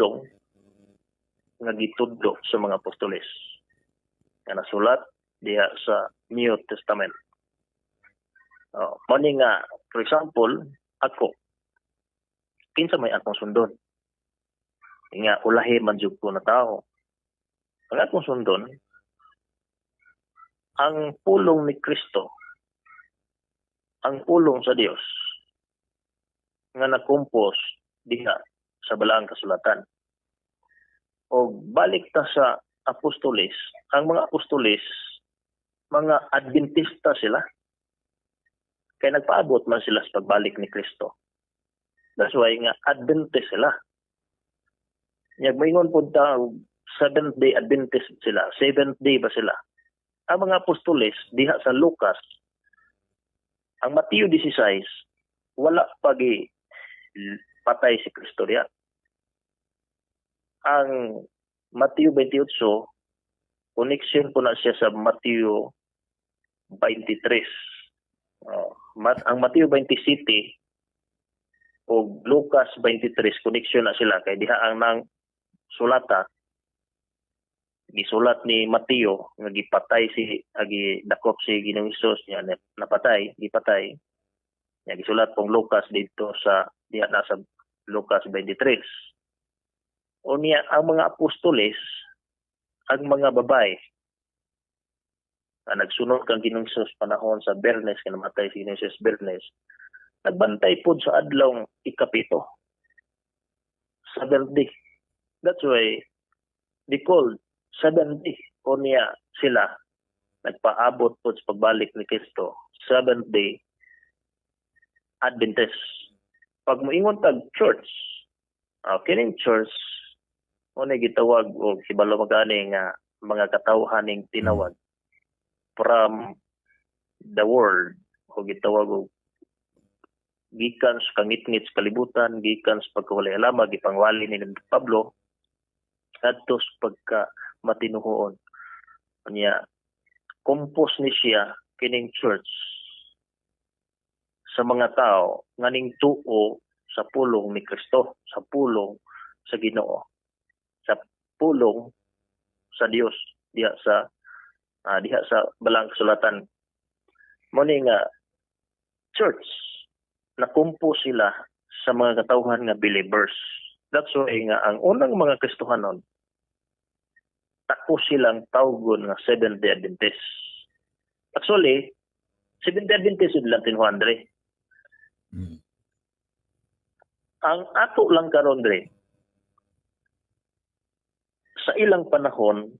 pulong nga gitudlo sa mga apostoles nga nasulat diha sa New Testament. Mani nga, for example, ako, kinsa may akong sundon. Nga, ulahi man jud ko na tao. Ang akong sundon, ang pulong ni Kristo, ang pulong sa Dios, nga nakumpos diha sa balaang kasulatan. O balik ta sa apostoles, ang mga apostoles, mga Adventista sila. Kaya nagpaabot man sila sa pagbalik ni Kristo. That's why nga Adventist sila. Moingon po ta, Seventh Day Adventist sila. Seventh Day ba sila? Ang mga apostoles, diha sa Lucas, ang Mateo 16, wala pagi patay si Kristo diha. Ang Mateo 28, connection po na siya sa Mateo 23. Ang Mateo 27 o Lucas 23 connection na sila kay diha ang nang sulata gisulat ni Mateo nga gipatay si dakop si Ginoong Hesus niya napatay gipatay niya gisulat pong Lucas dito sa diha na sa Lucas 23. O niya ang mga apostoles ang mga babae na nagsunod kang Ginoong Hesus panahon sa Bernes, kaya namatay si Ginoong Hesus Bernes, nagbantay po sa adlaw ikapito. Seventh day. That's why they called seventh day. O niya sila, nagpaabot po sa pagbalik ni Kristo. Seventh day Adventist. Pag moingon tag church, kining church, o na gitawag o sibalo magani nga mga katawhaning tinawag from the world o gitawag og gikan sa kangit-ngit sa kalibutan, gikan sa pagkawalay alama, gipangwali ni Pablo adto sa pagka matinuhoon. Kanya kompos ni siya kining church sa mga tao nganing tuo sa pulong ni Kristo, sa pulong sa Ginoo, sa pulong sa Dios diha sa balang kasulatan. Muni nga church nakumpo sila sa mga katawhan nga believers. That's why nga ang unang mga Kristohanon tako silang tawgon nga Seventh Day Adventist. Actually, Seventh Day Adventist yun lang tinuhan, Dre. Ang ato lang karon, Dre, sa ilang panahon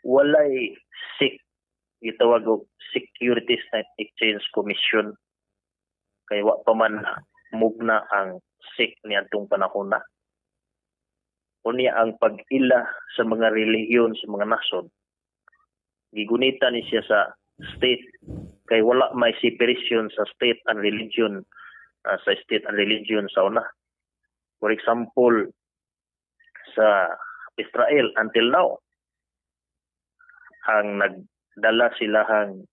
walay SEC, gitawag og Securities and Exchange Commission. Kay wa pa man mugna ang SEC niadtong panahon na. Unya ang pag-ila sa mga relihiyon sa mga nasod. Gigunita ni siya sa state kay wala may separation sa state and religion sa una. For example, sa Israel until now, ang nagdala silahang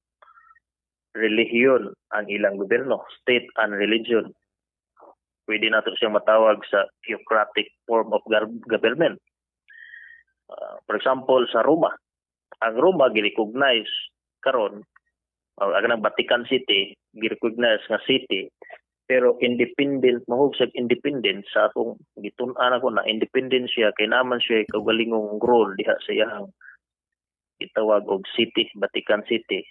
relihiyon ang ilang gobyerno, state and religion. Pwede nato siyang matawag sa theocratic form of government. For example, sa Roma. Ang Roma gi-recognize karon ang Vatican City, gi-recognize nga city, pero independent, mahugsag independent sa akong gitun-an ako na independent siya, kay naman siya kaugalingong role diha sa iyang itawag og city, Vatican City.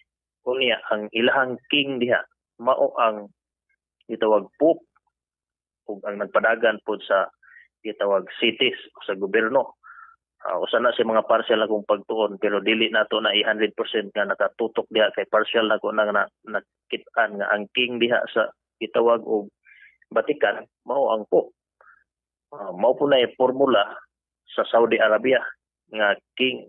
Unya ang ilahang king diha mao ang itawag pope ug ang nagpadagan pod sa itawag cities o sa gobyerno. Usa na sa mga partial na kong pagtuon pero dili nato na 100% nga nakatutok diha kay partial na ko na nakit-an nga ang king diha sa itawag og Vatican mao ang pope. Mao po na yung formula sa Saudi Arabia nga king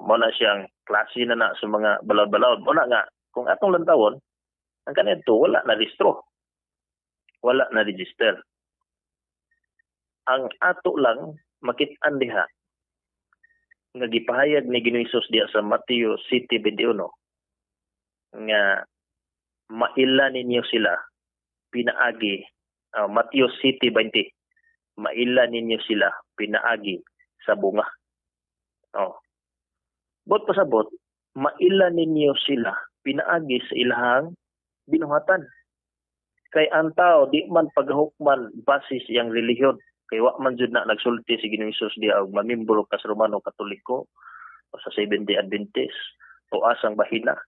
mo na siyang klase na sa mga balawd-balawd. Mo na nga, kung atong lantawon, ang kanito wala na listro. Wala na register. Ang ato lang, makit-an diha, nga gipahayag ni Ginoong Hesus diha sa Mateo 7:21, nga maila ninyo sila pinaagi, Matthew City 20, maila ninyo sila pinaagi sa bunga. Oh. Bot pasabot, maila ninyo sila pinaagi sa ilahang binuhatan. Kay ang tao di man paghukman basis yang relihiyon. Kay wa man jud na nagsulti si Ginoong Hesus diha og mamimbro ka sa Romano Katoliko o sa Seventh-day Adventist o asang bahina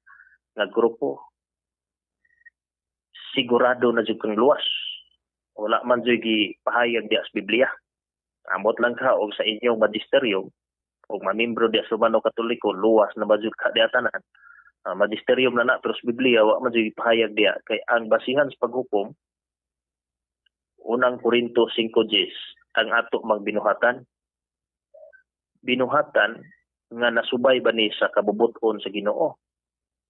nga grupo. Sigurado na jud kang luwas. Wala man jud gipahayag diha sa Biblia. Amot lang ka og sa inyong magisterium o mamimbro diha sa Romano Katoliko, luwas na ba jud ka diha tanan. Magisterium na pero sa Biblia wa man jud gipahayag diha kay ang basihan sa paghukom unang Korinto 5:10 ang ato magbinuhatan. Binuhatan nga nasubay ba ni sa kabubuton sa Ginoo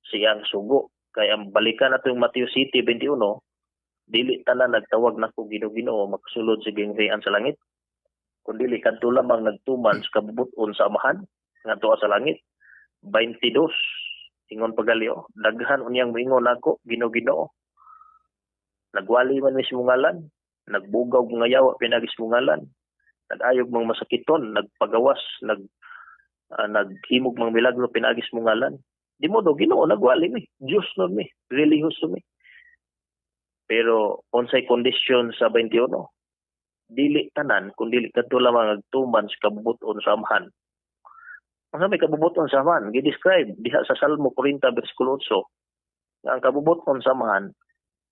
siyang sugo. Kay ang balikan nato yung Matthew City 21, dili tanan nagtawag nako Ginoo makasulod sa gingharian sa langit. Kun dili kadto lamang nagtuman sa kabubuton sa Amahan ngadto sa langit. 22 ingon pagalyo, daghan unyang moingon nako Ginoo. Nagwali man mi simungalan, nagbugaw mga yawa pinagis mungalan, nagayog mga masakiton, nagpagawas, naghimog mga milagro pinagis mungalan. Di mo do Ginoo nagwali mi, Dios nun mi, religious mi. Pero unsay kondisyon sa 21, dili tanan kun dili kadto lamang nagtuman sa kabubuton sa Amahan. Ang may kabubuton sa Amahan, gi-describe diha sa Salmo 40 bersikulo 8, nga ang kabubuton sa Amahan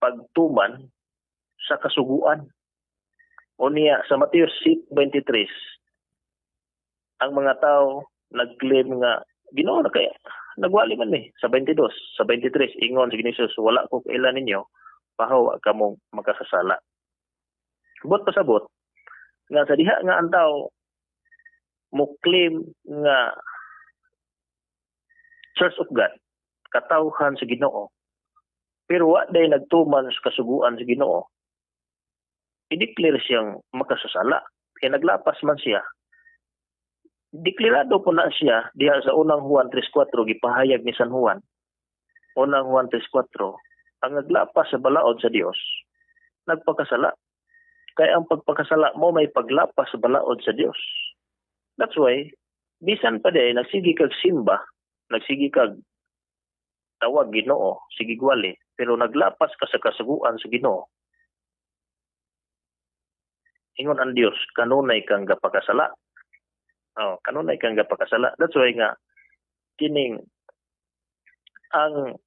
pagtuman sa kasuguan. O niya sa Matthew 23, ang mga tao nag-claim nga Ginoo na kaya nagwali man ni sa 22, sa 23 ingon si Hesus, wala ko kailan ninyo pahawa kamong makasasala. Bot pasabot nga sa diha nga ang tao mo claim nga Church of God, katawhan sa Ginoo, pero wa day nagtuman sa kasuguan sa Ginoo, i-declare siyang makasasala. Kaya naglapas man siya. Deklarado po na siya diha sa unang Juan 3:4 gipahayag ni San Juan. Unang Juan 3:4, ang naglapas sa balaod sa Dios, nagpakasala. Kaya ang pagpakasala mo may paglapas sa balaod sa Dios. That's why, bisan pa day nagsigi kag simba, nagsigi kag tawag Ginoo, sige gwali, pero naglapas ka sa kasuguan sa Ginoo, ingon ang Dios, kanunay kang gapakasala. Kanunay kang gapakasala. That's why nga, kining ang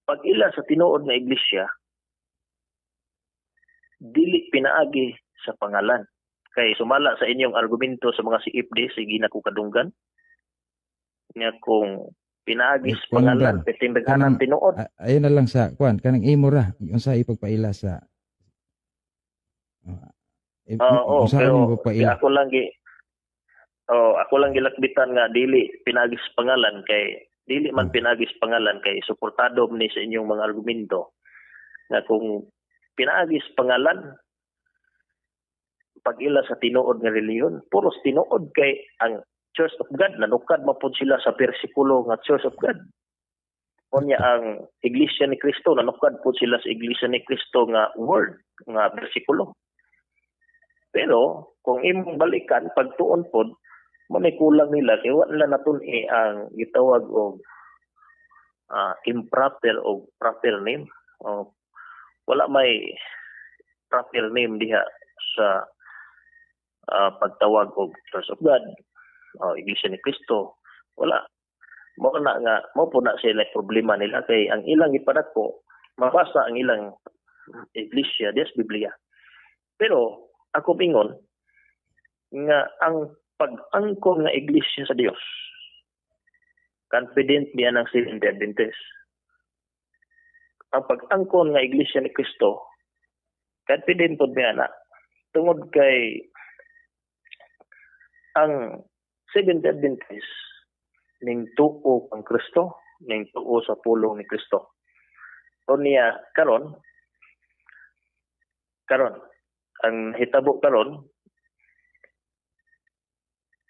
pag-ila sa tinuod na iglesia, dili pinaagi sa pangalan. Kay sumala sa inyong argumento sa mga CFD, sige na ko kadunggan, nga kung pinaagi sa pangalan, petindaghan ang tinuod. Ayun na lang sa, kanang imo ra, yung sa ipagpaila sa... Oo, pero ako lang gilakbitan nga dili pinagis pangalan kay dili man pinagis pangalan kay suportado ni sa inyong mga argumento nga kung pinagis pangalan pag-ila sa tinuod nga relihiyon, puros tinuod kay ang Church of God nanukad mapud sila sa bersikulo nga Church of God. Unya ang Iglesia ni Cristo nanukad pud sila sa Iglesia ni Cristo nga word nga bersikulo. Pero kung imong balikan pagtuon pod mo may kulang nila kay wala natun-i ang gitawag og improper o proper name. Wala may proper name diha sa pagtawag og Church of God o Iglesia ni Cristo. Wala. Mo na nga mo po na sila problema nila kay ang ilang ipadako mabasa ang ilang iglesia des Biblia. Pero ako pingon nga ang pag-angkon nga iglesia sa Dios, confident niya ng Seventh-day Adventist. Ang pag-angkon nga iglesia ni Cristo, confident po niya na tungod kay ang Seventh-day Adventist ning tuo ang Kristo, ning tuo sa pulong ni Kristo. O niya karon ang hitabo karon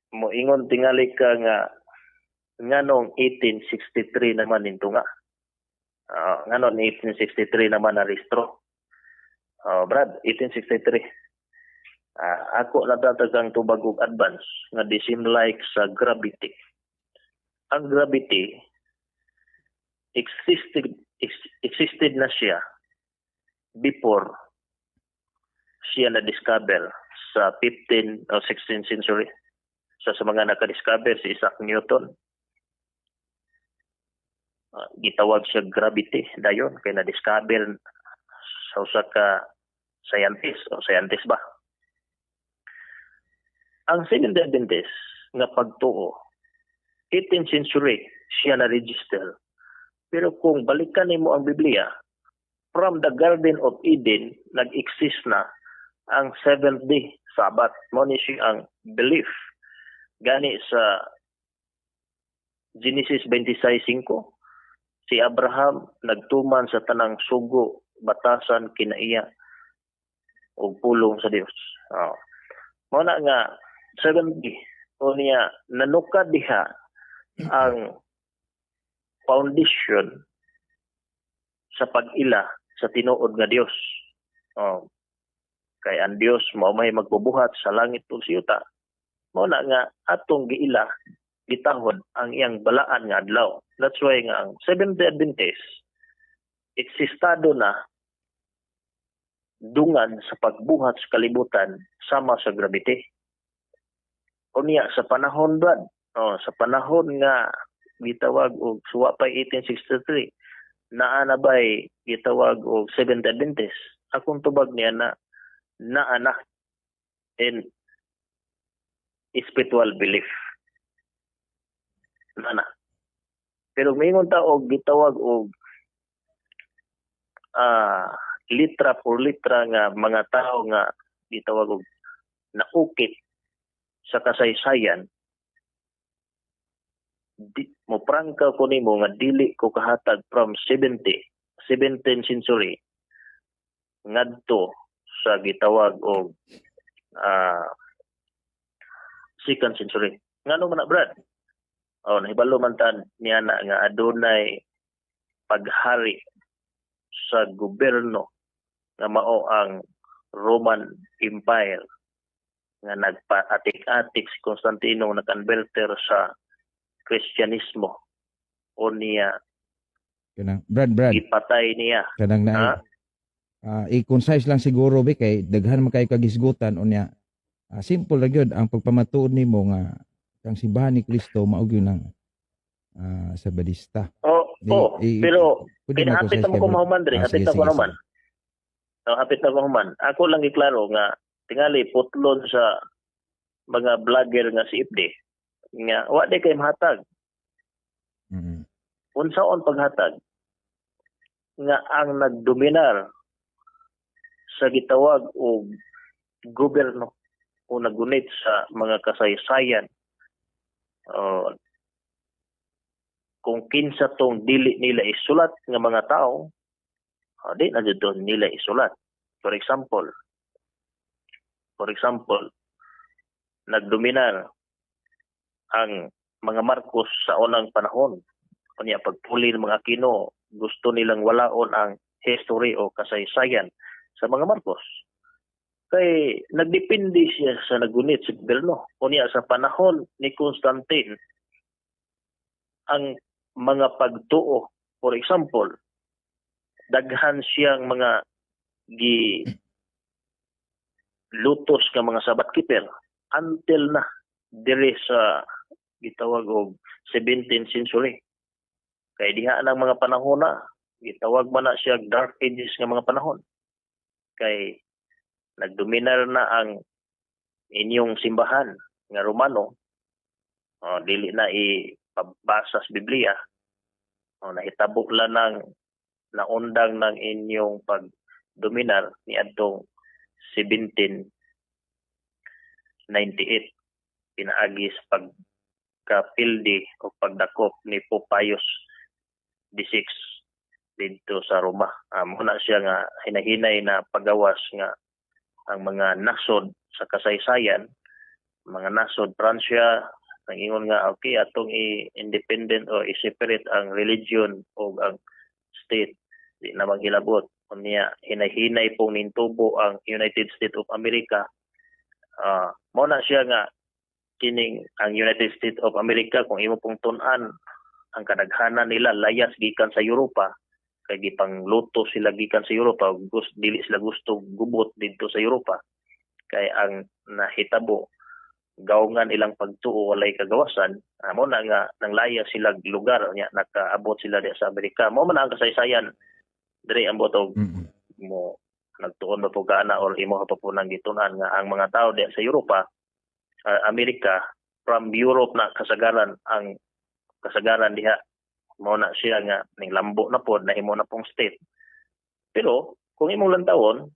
moingon tingali ka nga nganong 1863 naman ninto nga. Nganong 1863 naman na rehistro. Brad, 1863. Ako natatagang tubag og advance nga di seem like sa gravity. Ang gravity existed na siya before siya na-discover sa 15 o 16th century. So, sa mga naka-discover si Isaac Newton, gitawag siya gravity dayon kay na-discover sa usa ka scientist ba. Ang Seventh-day Adventist nga pagtuo 18th century siya na-register. Pero kung balikan nimo ang Biblia, from the Garden of Eden nag-exist na ang seventh day Sabbath. Mo ni siya ang belief gani sa Genesis 26:5. Si Abraham nagtuman sa tanang sugo, batasan kinaiya o pulong sa Dios. Mao na nga 70 o niya nanukad diha ang foundation sa pag-ila sa tinuod nga Dios. Kay ang Dios mao may magbubuhat sa langit ug sa yuta. Mao na nga atong giila gitahod ang iyang balaan nga adlaw. That's why nga ang Seventh-day Adventist eksistado na dungan sa pagbuhat sa kalibutan sama sa gravity. Unya sa panahon Brad, sa panahon nga gitawag og suwa pa 1863, naa na ba'y gitawag og Seventh-day Adventist. Akong tubag niya na naana in spiritual belief. Nana. Pero mayroon ta og gitawag og litra por litra nga mga tao nga gitawag og naukit sa kasaysayan. Mo prangka ko nimo nga dili ko kahatag from 17th century ngadto sa gitawag og 2nd century. Ngano man na Brad? Nahibalo man tan niya na nga adunay paghari sa gobyerno nga mao ang Roman Empire nga nagpa-atik-atik si Constantino nag-converter sa Kristyanismo o niya Kanang Brad ipatay niya. kanang na i-concise lang siguro be kay daghan man kay kagisgutan unya. Simple ra gyud ang pagpamatuod nimo nga kang simbahan ni Kristo mao gyud ang Sabadista. Pero pwede kinahapit na mo kumahuman diri, hapit na ko naman. Hapit na ko human. Ako lang iklaro nga tingali putlon sa mga vlogger nga si Ipde nga wa di kay mahatag. Unsaon paghatag nga ang nagdominar sa gitawag og gobyerno o nagunit sa mga kasaysayan kung kinsa tong dili nila isulat nga mga tao, di na dito nila isulat. For example, nagdominar ang mga Marcos sa unang panahon. Kanya pagpuli ng mga Aquino, gusto nilang walaon ang history o kasaysayan sa mga Marcos. Kay nagdepende siya sa nagunit sa gobyerno. Kanya sa panahon ni Constantine, ang mga pagtuo, for example, daghan siyang mga lutos nga mga sabat keeper until na diri sa gitawag og 17th century. Kay diha ng mga panahon na gitawag man na siya dark ages nga mga panahon. Kay nagdominar na ang inyong simbahan nga Romano. Dili na ipabasa sa Biblia. Nahitabo lang ng naundang ng inyong pagdominar ni adtong 1798 pinaagi sa pagkapildi o pagdakop ni Pope Pius XVI dito sa Roma. Muna siya nga hinahinay na pagawas nga ang mga nasod sa kasaysayan, mga nasod Pransya, nangingon nga okay atong i-independent o i-separate ang religion o ang state. Di na maghilabot. unya hinay-hinay pong nintubo ang United States of America. Mao na siya nga kining ang United States of America, kung imo pong tun-an, ang kadaghanan nila layas gikan sa Europa, kay gipangluto sila gikan sa Europa, dili sila gusto gubot dito sa Europa, kay ang nahitabo gawngan ilang pagtuo walay kagawasan. Mo na nga nang layas sila lugar nya nakaabot sila di sa Amerika. Mo man ang kasaysayan diri ang botog mo nagtuon na po kana or imo pa po nang gitunan nga ang mga tao di sa Europa, Amerika, from Europe na kasagaran, ang kasagaran diha mo na siya nga ning lambo na pod na himo na pong state. Pero kung imong lantawon,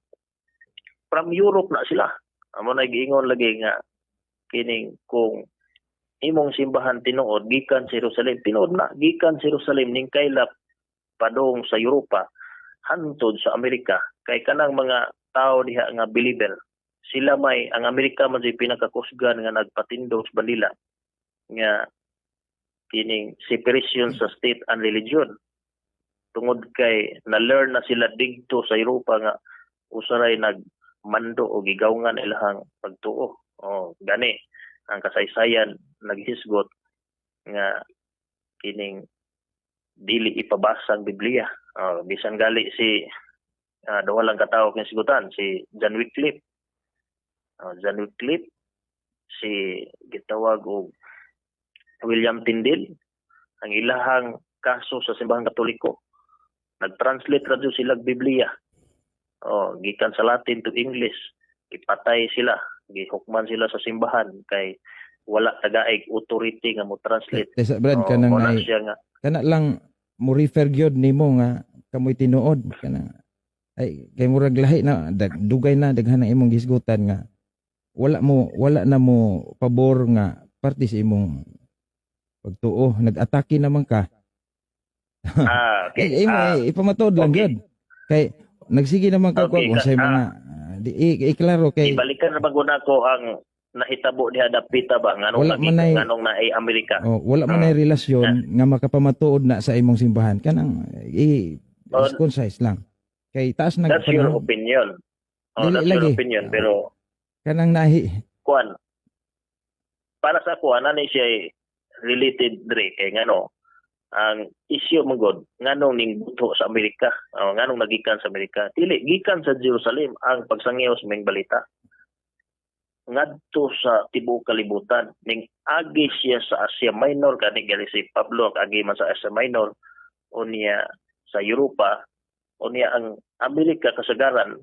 from Europe na sila. Amo na giingon lagi nga kining kung imong simbahan tinuod gikan sa Jerusalem, tinuod na gikan sa Jerusalem ning kaylap padong sa Europa hantod sa Amerika, kay kanang mga tao diha nga believer, sila may ang Amerika man jay pinakakusgan nga nagpatindog sa bandila nga kining separation sa state and religion, tungod kay na-learn na sila didto sa Europa nga usaray nagmando o gigawngan ilahang pagtuo. Gani ang kasaysayan naghisgot nga kining dili ipabasa ang Biblia. Bisan gali si duha lang katawo kang sigutan, si John Wycliffe. John Wycliffe, si gitawag og William Tyndale, ang ilahang kaso sa simbahang Katoliko. Nag-translate radyo sila Biblia. Gikan sa Latin to English. Ipatay sila, gihukman sila sa simbahan kay wala tagaig authority nga mo translate. Brad kanang kana lang mo refer gyud nimo nga kamoy tinuod kana ay kay murag lahi na dugay na daghan ang imong gisgutan nga wala na mo pabor nga parte sa imong pagtuo, nag-atake naman ka. Okay. Ipamatod lang gyud kay nagsige naman ka kung say mga iklaro kay ibalikan na baguna ko ang nahitabo diha dapita ba nganong nganong na ay Amerika. Wala man ay relasyon nga makapamatuod na sa imong simbahan kanang concise lang. Kay taas nag that's your opinion. That's your opinion pero kanang nahi kuan para sa kuan ani siya related dre kay ngano ang issue mangod nganong ning buto sa Amerika, nganong nagikan sa Amerika, dili gikan sa Jerusalem ang pagsangios ming balita ngadto sa tibuok kalibutan, ning agi siya sa Asia Minor, kani gali si Pablo agi man sa Asia Minor, unya sa Europa, unya ang Amerika kasagaran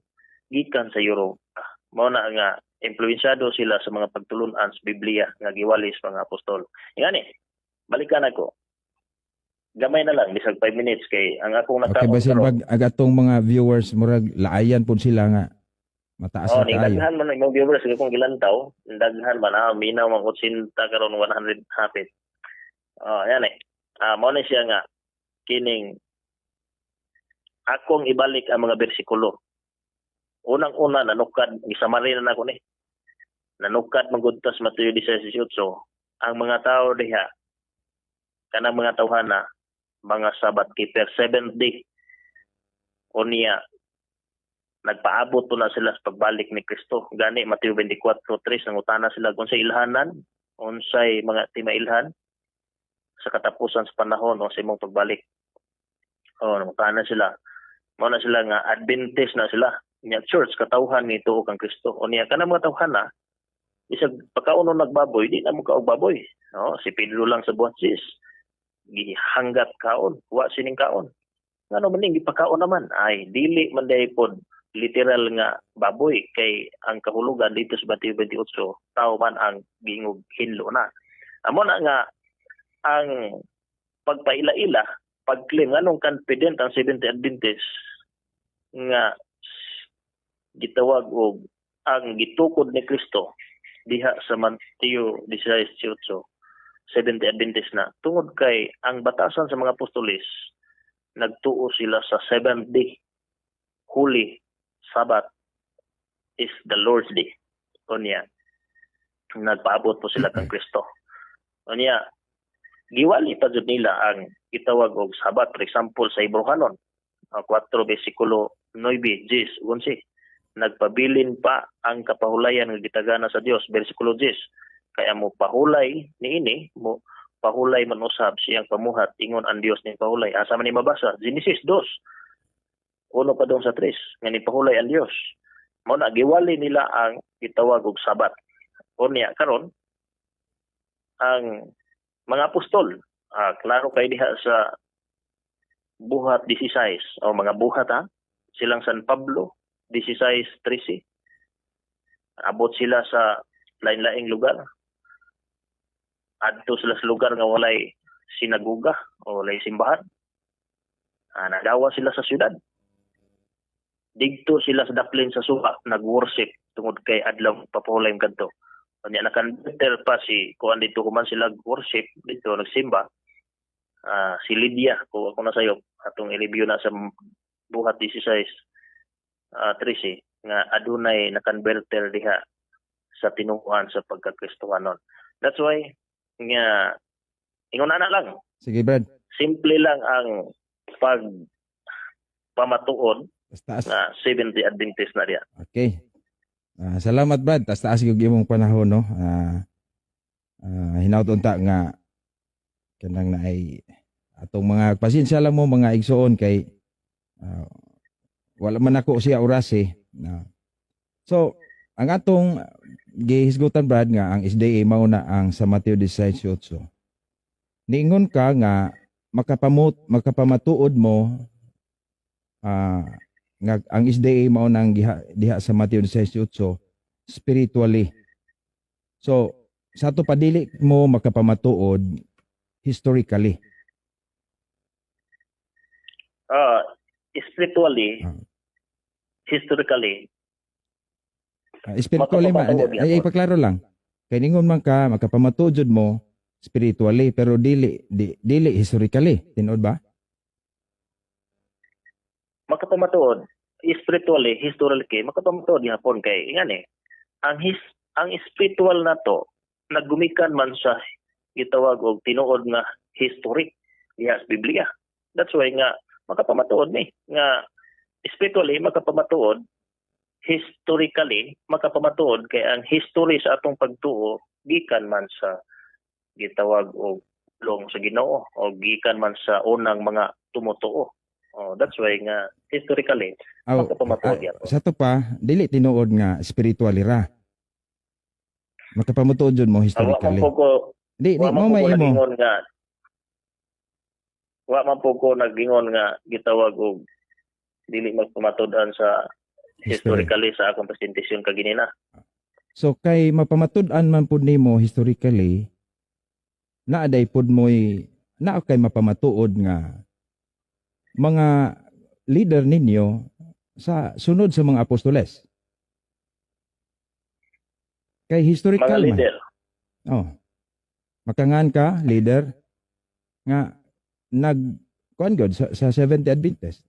gikan sa Europa. Mao na nga impluwensyado sila sa mga pagtulun-an sa Biblia nga giwalis mga apostol. Ngani balikan ako gamay na lang bisag 5 minutes kay ang akong nakaon. Okay, basin pag agatong mga viewers murag laayan pud sila nga mataas na tayo. Daghan man imong viewers kung gilantaw, daghan man minaw man 80 karon 100 hapit. Yan mao na siya nga kining akong ibalik ang mga bersikulo. Unang-una nanukad gisamarin na ako ni. Nanukad magudtas Mateo 16:18 ang mga tao diha kanang mga tawhana mga Sabbath keeper 7th day unya nagpaabot po na sila sa pagbalik ni Kristo. Gani Mateo 24:3 nangutana sila kung sa ilhanan unsay mga timailhan sa katapusan sa panahon o sa imong pagbalik. Nangutana sila. Mao na sila nga Adventist na sila. Nya church katawhan ni tuo kang Kristo. Unya kanang mga tawhana isag pagkauno nagbaboy di na mo kaog baboy. Si Pedro lang sa buhatsis gihanggat kaon, wa sining kaon. Ngano man ning gipakaon naman ay dili man day pod literal nga baboy kay ang kahulugan dito sa Mateo 28 tao man ang gingog hinlo na. Amo na nga ang pagpaila-ila pag-claim nganong confident ang Seventh Adventist nga gitawag og ang gitukod ni Kristo diha sa Mateo 16:18 Seventh Adventist na tungod kay ang batasan sa mga apostolis nagtuo sila sa 7th day. Holy Sabbath is the Lord's day. Unya nagpaabot po sila kang Kristo. Unya giwali pa jud nila ang itawag og Sabbath, for example sa Hebrehanon 4 bersikulo 9:10, nagpabilin pa ang kapahulayan nga gitagana sa Dios, bersikulo 10. Kaya mo pahulay niini, mo pahulay man usab siyang pamuhat ingon ang Dios ni pahulay. Asa man ni mabasa? Genesis 2, 1-3 nga ni pahulay ang Dios. Mao na giwali nila ang gitawag og Sabat. Unya karon ang mga apostol, klaro kay diha sa buhat 16 o mga buhat silang San Pablo 16:13. Abot sila sa lain-laing lugar. Adto sila sa lugar nga walay sinagoga o walay simbahan. Nagawa sila sa syudad. Digto sila sa daplin sa suba, nag-worship tungod kay adlaw papahulay kadto. Kanya nakan-better pa si kuan dito human sila worship dito nagsimba. Si Lydia ko ako na sayo atong i-review na sa buhat 16 13 nga adunay nakonverter diha sa tinuohan sa pagkakristohanon. That's why nga ingon na lang. Sige, Brad. Simple lang ang pamatuon Taas. na Seventh Day Adventist na diya. Okay. Salamat, Brad. Taas yung imong panahon, no? Hinauton ta nga kanang na ay atong mga pasensya lang mo mga igsoon kay wala man ako siya oras So, ang atong gihisgutan, Brad, nga ang SDA mao na ang sa Mateo 16:8. Niingon ka nga makapamatuod mo nga ang SDA mao nang diha sa Mateo 16:8 spiritually. So, sa ato padili mo makapamatuod historically. Spiritually, historically, spiritually ay ipaklaro lang. Kay ningon man ka makapamatuod jud mo spiritually pero dili historically, tinuod ba? makapamatuod spiritually, historically, makapamatuod gihapon kay ngani. Ang spiritual na to naggumikan man sa gitawag og tinuod nga history diha sa Biblia. That's why nga makapamatuod ni nga spiritually makapamatuod, historically makapamatuod kay ang history sa atong pagtuo gikan man sa gitawag og long sa Ginoo o gikan man sa unang mga tumutuo. That's why nga historically makapamatuod yan. Sa to pa dili tinuod nga spiritually ra. Makapamatuod jud mo historically. Wa man po ko nagingon nga gitawag og dili magpamatud-an sa historically sa akong presentasyon kaginina. So kay mapamatud-an man pud nimo historically, naaday pud mo'y naa kay mapamatuod nga mga leader ninyo sa sunod sa mga apostoles. Kay historical mga leader. Makangan ka leader nga kuan god sa Seventh-day Adventist.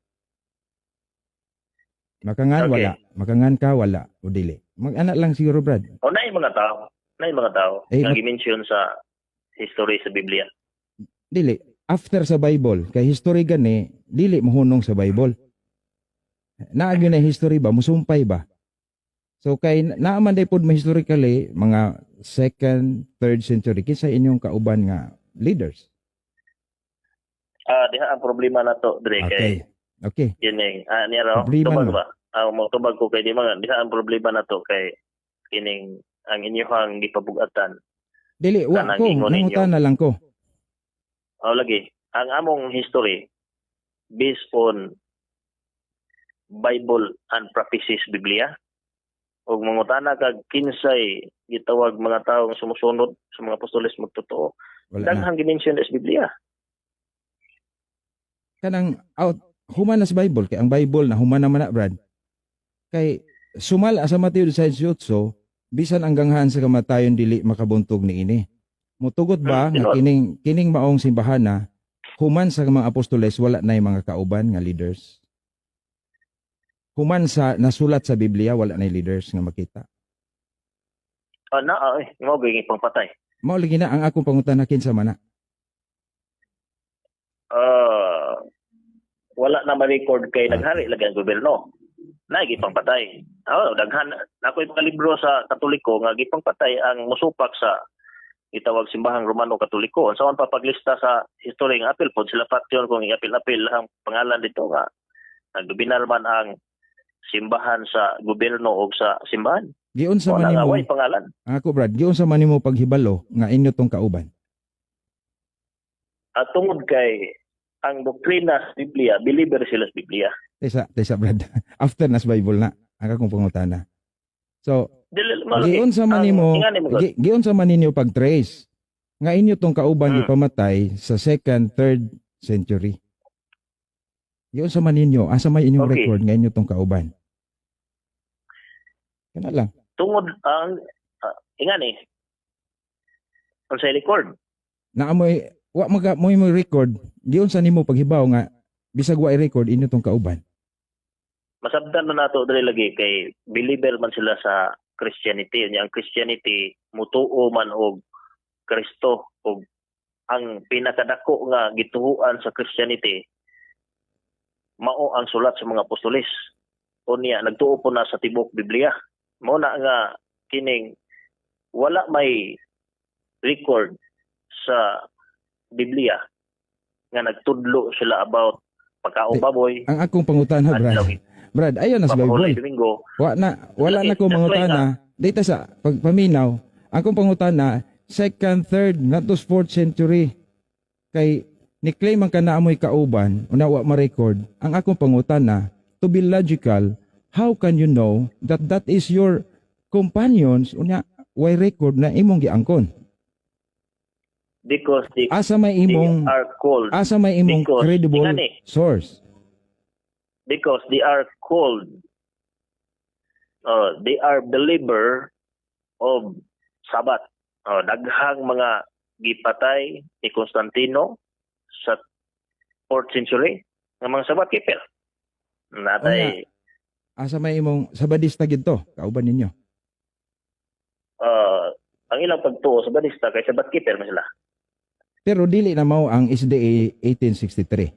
Makangan Okay. wala, makangan ka wala o dili. Mag-ana lang siguro, Brad. Nay mga tao nga gi-mention sa history sa Biblia. Dili after sa Bible kay history gani dili mohunong sa Bible. Naagi na history ba musumpay ba? So kay naaman day pud historically mga 2nd, 3rd century kinsa inyong kauban nga leaders. Diha ang problema na to dire kay Okay. kining niya raw Problema tubag no. ba? Mo tubag ko kay di mga diha ang problema na to kay kining ang inyong gipabug-atan. Dili wa Kanang ko ingon ninyo. nangutan na lang ko. Lagi ang among history based on Bible and prophecies Biblia. Og mangutana kag kinsay gitawag mga tawo nga sumusunod sa mga apostoles magtotoo. Wala na. Daghang gi-mention sa Biblia. Kanang human na sa Bible kay ang Bible na human naman na, Brad. Kay sumala sa Mateo 16:8 bisan ang ganghan sa kamatayon dili makabuntog niini. Mutugot ba nga kining maong simbahan na human sa mga apostoles wala nay mga kauban nga leaders? Human sa nasulat sa Biblia wala nay leaders nga makita. Mo gayong pangpatay. Mao lagi na ang akong pangutana kinsa man na. wala na ma-record kay naghari lagi ang gobyerno. Nagipang patay. Daghan ako yung mga libro sa Katoliko nga gipang patay ang musupak sa itawag simbahang Romano Katoliko. Sa papaglista sa history ng apil po sila patyon kung i-apil-apil ang pangalan dito nga nagdominar man ang simbahan sa gobyerno o sa simbahan. Giun sa O man nimo, nangaway pangalan. ako Brad, giun sa man nimo paghibalo nga inyo tong kauban. At tungod kay ang doktrina sa Biblia, believer sila sa Biblia. Tesa Brad. After nas Bible na ang akong pangutana. So, Malaki. giun sa man nimo, Ingani mo, giun sa man ninyo pag-trace nga inyo tong kauban gipamatay sa 2nd, 3rd century. Giun sa man ninyo, asa may inyong Okay. record nga inyo tong kauban. Kana lang. tungod ang ingani ang sa record. Naamoy wa maga mo record, giun sa nimo paghibaw nga bisag wa i-record inyo tong kauban. Masabdan na nato diri lagi kay believer man sila sa Christianity. Ang Christianity mutuo man og Kristo og ang pinakadako nga gituhuan sa Christianity mao ang sulat sa mga apostoles. Unya nagtuo po na sa tibok Biblia. Mao na nga kining wala may record sa Biblia nga nagtudlo sila about pagkaong baboy, Ang akong pangutana adlaw, Brad, ayon na sa papahulay Bible. Domingo. Wala na ko That's why mangutana dito sa pagpaminaw. Akong pangutana 2nd, 3rd, not to 4th century. Kay ni-claim ang kanaamoy kauban una wa ma-record. Ang akong pangutana, to be logical, how can you know that that is your companions unya way record na imong giangkon? Because Asa may they imong are called because credible ingani, source? because they are called they are believer of Sabat. Daghang mga gipatay ni Constantino sa 4th century ng mga Sabat keeper. Natay Asa may imong sabadista gid to, kauban ninyo. ang ilang pagtuo sa Badista kay Sabat keeper man sila. Pero dili na mao ang SDA 1863.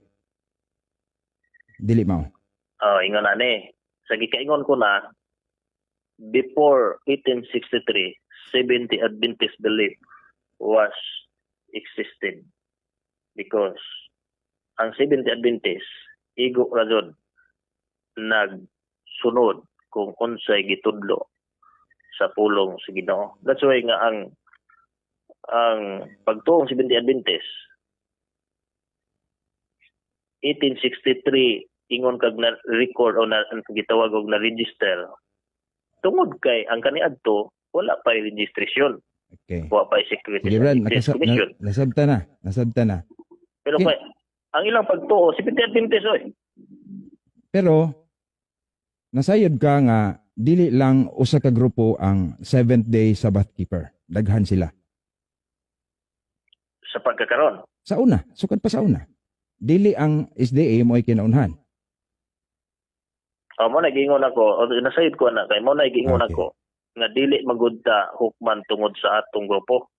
Dili mao. Ingon ani. Sa gikaingon ko na before 1863, 70 Adventist belief was existed because ang 70 Adventist igo ra jud nagsunod kung unsay gitudlo sa pulong sa Ginoo. That's why nga ang pagtuong 70 Adventist 1863 ingon kag na record o na gitawag og na register tungod kay ang kaniadto wala pa registration, Okay. wala pa security Sige, Brad, commission. nasabta na. Pero Okay. kay ang ilang pagtuo 70 Adventist oy. Pero nasayod ka nga dili lang usa ka grupo ang Seventh Day Sabbath Keeper. Daghan sila. Sa pagkakaroon. Sa una, sukad pa sa una. Dili ang SDA mo ay kinaunhan. Mo nagingon ako, o nasayod ko na kay mo nagingon Okay. ako nga dili magudta hukman tungod sa atong grupo.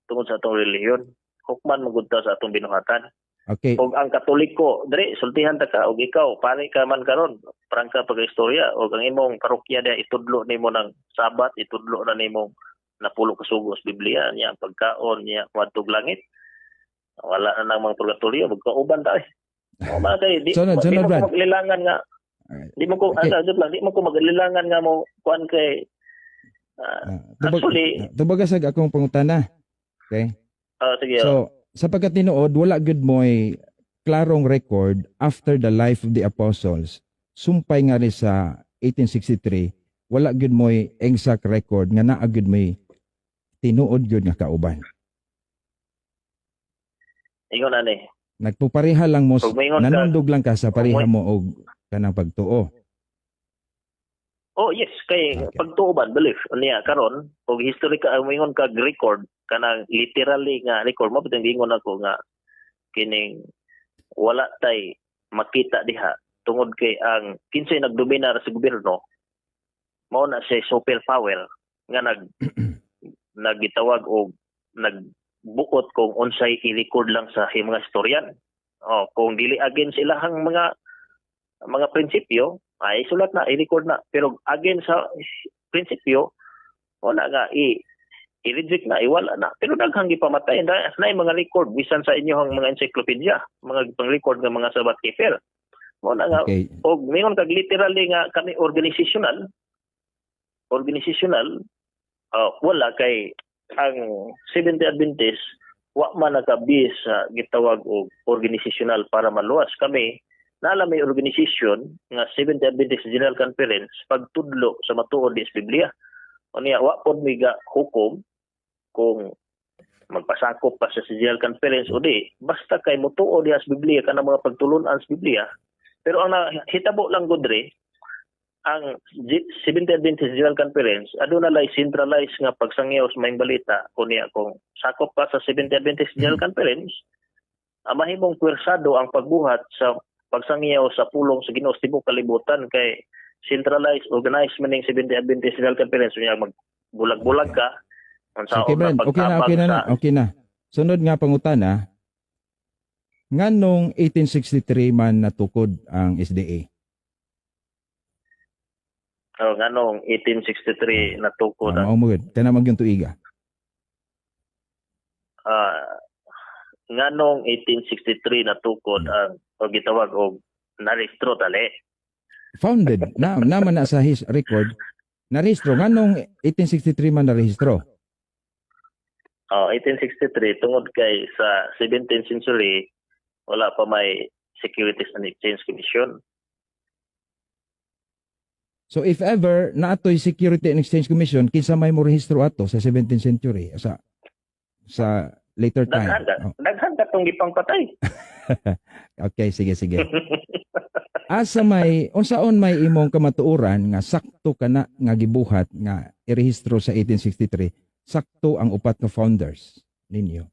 Tungod sa atong relihiyon. Hukman magudta sa atong binuhatan. Okay. Og ang Katoliko, dire sultihan ta ka og ikaw pare ka man karon, prangka pag-istorya og ang imong parokya dia itudlo nimo ng Sabat, itudlo na nimo napulo ka sugos Biblia niya pagkaon niya kuadtog langit. Wala na nang mga purgatorio, magkauban ta. O man kay di, Sunod, di mo Brad. ko maglilangan nga. Di mo ko Okay. di mo ko maglilangan nga mo kuan kay actually, Tubagasag akong pangutana. Okay? sige. So, sa pagkatinuod, wala good mo'y klarong record after the life of the apostles. Sumpay nga rin sa 1863, wala good mo'y exact record nga naa good mo'y tinuod gyud nga kauban. ingon ani. Nagpupareha lang mo, Pag maingon ka- nanundog lang ka sa pareha Pag- mo og kanang pagtuo. Oh yes, kay Okay. pagtuoban belief niya karon og historical ingon ka record kanang literally nga record mo bitang ingon ako nga kining wala tay makita diha tungod kay ang kinsay nagdominar sa gobyerno mao na siya superpower nga nagitawag og nagbuot kung unsay i-record lang sa mga historian. Kung dili against ilahang mga prinsipyo, ay sulat na, i-record na. Pero against sa prinsipyo, wala nga, i-reject na, iwala na. Pero daghang gipamatay na mga record bisan sa inyong mga encyclopedia, mga pang-record ng mga sabat keeper. Wala nga, Okay. o mingon kag literally nga kami organisational, wala kay ang Seventh-day Adventist wa man nakabis sa gitawag og organisational para maluwas kami nala may organisasyon nga Seventh-day Adventist General Conference pagtudlo sa matuod di sa Biblia. Unya wa pod mi ga hukom kung magpasakop pa sa General Conference o di basta kay motuod di sa Biblia kana mga pagtulon-an sa Biblia. Pero ang hitabo lang gudre ang Seventh-day Adventist General Conference aduna lay centralized nga pagsangyaw sa maayong balita kunya kung sakop ka sa Seventh-day Adventist General Conference mahimong pwersado ang pagbuhat sa pagsangyaw sa pulong sa Ginoo sa tibuok kalibutan kay centralized organized man ning Seventh-day Adventist General Conference unya magbulag-bulag ka unsa Okay, Brad. Okay na. Sunod nga pangutana, nganong 1863 man natukod ang SDA? Nganong 1863 natukod Mao mo gud. Kana magyung tuiga. nganong 1863 natukod ang gitawag og narehistro tali. Founded naman na sa his record narehistro nganong 1863 man narehistro. 1863 tungod kay sa 17th century wala pa may Securities and Exchange Commission. So if ever naatoy Security and Exchange Commission kinsa may mo rehistro ato sa 17th century sa later time. Daghan ka tong gipangpatay. Okay, sige. Asa may unsaon may imong kamatuoran nga sakto kana nga gibuhat nga irehistro sa 1863 sakto ang upat ka founders ninyo.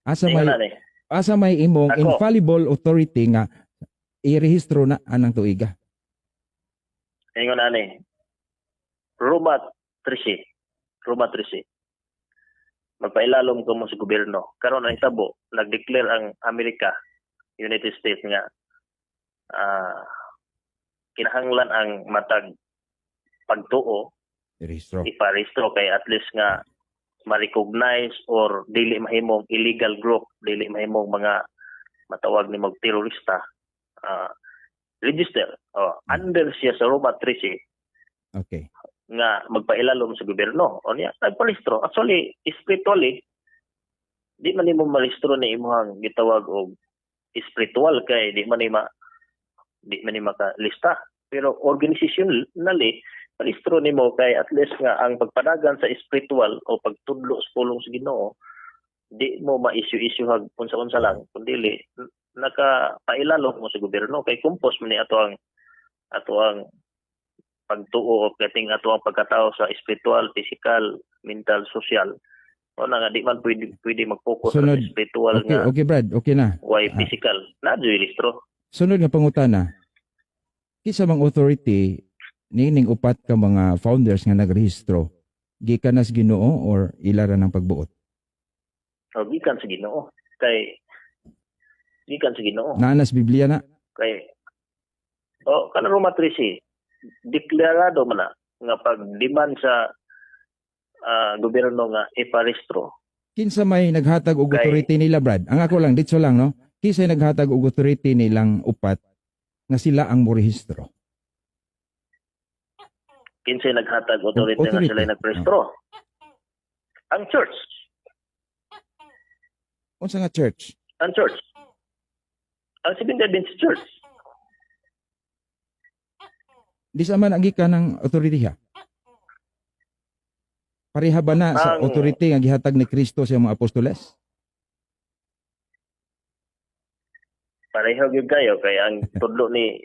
Asa may imong infallible authority nga irehistro na anang tuiga. Ingon ani. Roma 13. Magpailalom ko mo sa gobyerno. Karon ang hitabo, nag-declare ang Amerika, United States nga kinahanglan ang matag pagtuo iparehistro kay at least nga ma-recognize or dili mahimong illegal group, dili mahimong mga matawag ni mga terorista register under siya sa Roma 13. Okay. Nga magpailalom sa gobyerno. O niya, nagparehistro. Actually, spiritually, di man mo marehistro ni imong gitawag og spiritual kay di man makalista. Pero organizationally, parehistro nimo kay at least nga ang pagpadagan sa spiritual o pagtudlo sa pulong sa Ginoo, di mo ma-issue hag unsa-unsa lang, kundi nakapailalom mo sa gobyerno kay kumpos man ni ato ang pagtuo o kating ato ang pagkatao sa spiritual, physical, mental, social. O na nga di man pwede mag-focus sa spiritual okay, nga. Okay, Brad, okay na. Why physical? Na rehistro. Sunod nga pangutana. Kinsa mang authority nining upat ka mga founders nga nagrehistro gikan nas Ginoo or ilara ng pagbuot? Gikan sa Ginoo. Gikan sa Ginoo. Naanas Biblia na. Kay kana Roma 13 deklarado man na nga pag-demand sa gobyerno nga iparehistro. Kinsa may naghatag og authority nila, Brad? Ang ako lang ditso lang no. Kinsa naghatag og authority nilang upat nga sila ang morehistro? Kinsa naghatag authority nga sila nagparehistro? Ang church. Unsa nga church? Ang church. Ang Seventh-day Adventist Church. Di sa man ang gikan ng authority ha? Pareha ba na sa authority nga gihatag ni Kristo sa mga apostoles? Pareho gyud kayo kay ang tudlo ni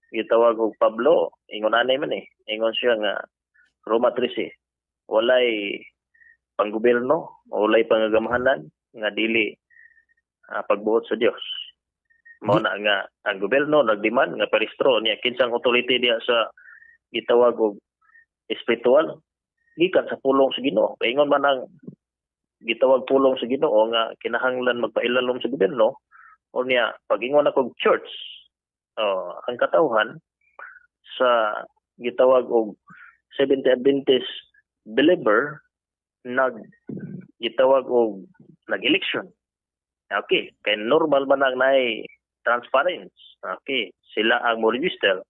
gitawag og Pablo, ingon anay man ingon siya nga Roma 13 walay panggobyerno, walay pangagamahanan nga dili pagbuot sa Dios. Mao na nga ang gobyerno nagdemand nga parehistro niya kinsang authority diya sa gitawag og espiritual gikan sa pulong sa Ginoo. Kay ingon man ang gitawag pulong sa Ginoo nga kinahanglan magpailalom sa gobyerno O niya, pag-ingon ako church, ang katawhan sa gitawag og Seventh Adventist believer gitawag og nag-election. Okay, kay normal man ang naay transparency. Okay, sila ang mo register.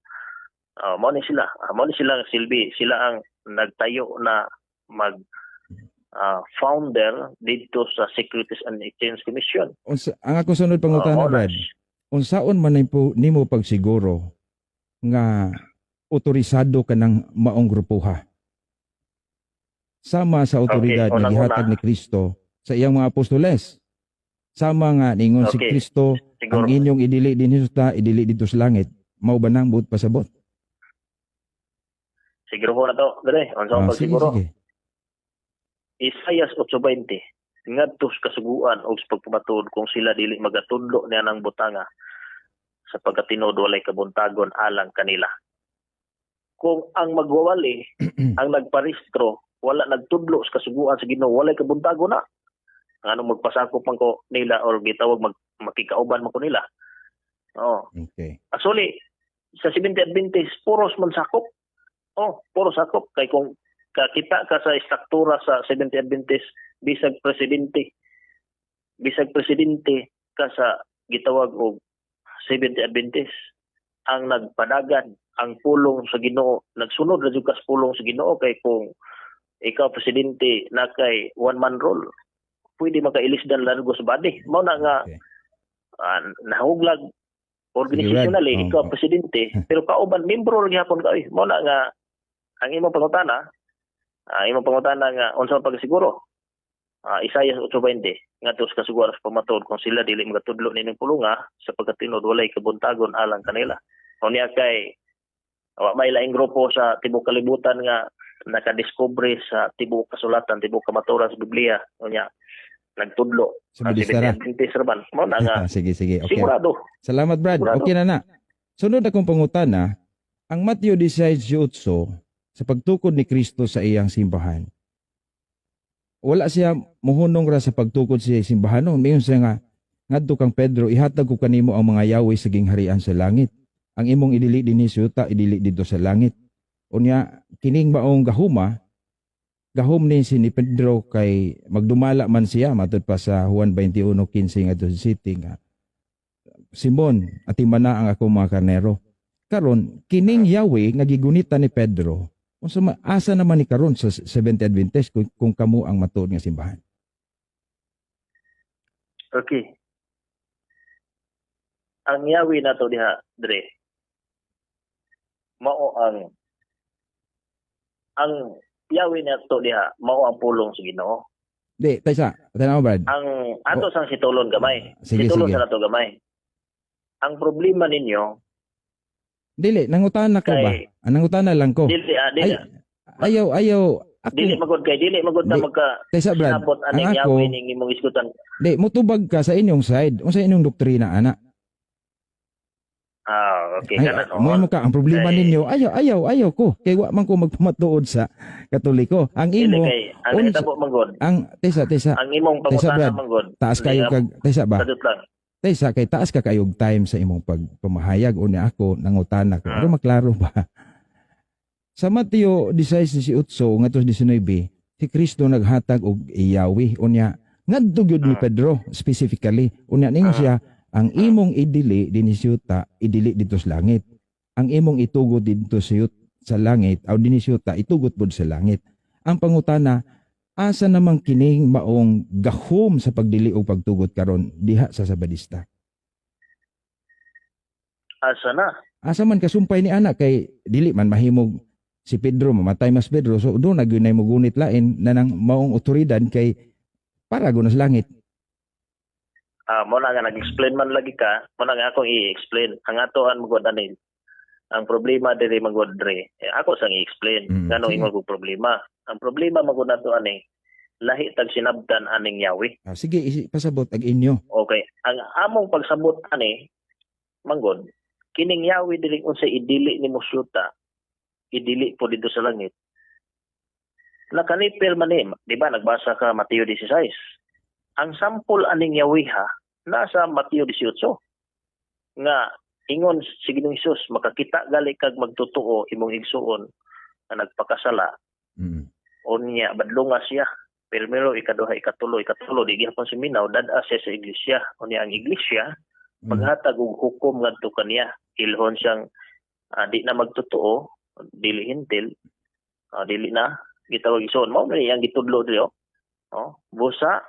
Mao ni sila. Mao ni sila ang silbi. Sila ang nagtayo na mag founder dito sa Securities and Exchange Commission. Ang ako sunod pangutana, Brad. Unsaon man nimo pagsiguro nga otorisado ka ng maong grupuha? Sama sa otoridad na gihatag ni Kristo sa iyang mga apostoles. Sama nga ningon si Kristo, ang inyong idili din sa idili dito sa langit. Mao ba nang buot pasabot? Siguro ko na to, dire. Unsa ang pagsiguro? Sige. Isaias 8:20. Ngadto sa kasuguan og sa pagpamatud kung sila dili magatudlo niya ng butanga sa pagkatinud walay kabuntagon alang kanila. Kung ang magwawali ang nagparehistro wala nagtudlo sa kasuguan sa Ginoo walay kabuntagon na. Ano magpasakop man ko nila or gitawag makikauban man ko nila. Okay. Actually, sa Seventh Adventist puros man sakop. Puro sakop kay kung kita ka sa struktura sa Seventh Adventist bisag presidente ka sa gitawag og Seventh Adventist ang nagpadagan ang pulong sa Ginoo, nagsunod ra jud ka sa pulong sa Ginoo kay kung ikaw presidente na kay one man rule pwede makailisdan largo sa body mao na nga nahuglag organisationally ikaw presidente pero kauban membro ra gyapon ka mao na nga ang imong pangutana nga unsa pagsiguro Isaiah 8:20 ngadto sa kasuguan sa pamatud kung sila dili magatudlo nining pulunga sa pagkatinud walay kabuntagon alang kanila unya kay may laing grupo sa tibuok kalibutan nga nakadiscover sa tibuok kasulatan tibuok kamaturan sa Biblia unya nagtudlo sa Adventist raman mo na nga sige okay. Sigurado. Salamat Brad. Sigurado. Okay na. Sunod akong pangutana, ang Mateo 16:8 sa pagtukod ni Kristo sa iyang simbahan. Wala siya muhunong ra sa pagtukod sa simbahan no, mayon siya nga ngadto kang Pedro ihatag ko kanimo ang mga yawi sa gingharian sa langit. Ang imong idili dinhi sa yuta idili dito sa langit. Unya kining maong gahom ni si Pedro kay magdumala man siya matud pa sa Juan 21:15 ngadto sa city nga Simon atimana ang ako mga karnero. Karon kining yawi nga gigunita ni Pedro unsa asa naman ni karon sa Seventh Adventist kung kamo ang matuod nga simbahan. Okay. Ang yawi nato diha dre mao ang yawi nato diha mao ang pulong sa Ginoo. Di, taysa, tanaw Brad. Ang ato sang situlon gamay. Sige. Situlon sa nato gamay. Ang problema ninyo dili nangutana ko ba? Nangutana lang ko. Dili. Ayaw ako. Dili magod ta magka taysa Brad. sinabot aning yawi ning imong isgutan. Di, mutubag ka sa inyong side. Unsa inyong doktrina ana? Okay kana no. Mo ka ang problema ninyo. Ayaw ko. Kay wa man ko magpamatuod sa Katoliko. Ang imo ang itabo manggod. Ang taysa. Ang imong pangutana manggod. Taas kayo kag taysa ba? Sadot lang. Taysa kay taas ka kayog time sa imong pagpamahayag unya ako nangutana ko. Pero maklaro ba? Sa Mateo 16:8 ngadto 19 si Kristo naghatag og iyawi unya ngadto gyud ni Pedro specifically unya ningon siya ang imong idili dinhi sa yuta idili dito sa langit. Ang imong itugot dito sa langit aw dinhi sa yuta itugot pod sa langit. Ang pangutana asa namang kining maong gahom sa pagdili o pagtugot karon diha sa Sabadista? Asa na? Asa man kasumpay ni anak kay dili man mahimog si Pedro mamatay mas Pedro so do na gyud nay mogunit lain na nang maong otoridad kay para gud sa langit. Mo na nga nag-explain man lagi ka, mo na nga akong i-explain. Ang atoan magod ani. Ang problema diri magod dre. Ako sang i-explain nganong imong kog problema. Ang problema magud nato ani lahi tag sinabdan aning yawi. Sige pasabot ag inyo. Okay. Ang among pagsabot ani manggod kining yawi dili unsay idili ni musyuta idili po dito sa langit. Nakanipil man di ba nagbasa ka Mateo 16. Ang sampol aning yawiha nasa Mateo 18 nga ingon si Ginoong Hesus makakita gali kag magtotoo imong igsuon nga nagpakasala Mm. unya badlunga siya. Primero, ikaduha, ikatulo di gihapon si minaw dad-a siya sa iglesia. Unya ang iglesia maghatag og hukom ngadto kaniya. Ilhon siyang di na magtotoo, dili hintil, dili na gitawag igsoon. Mao man ang gitudlo diri busa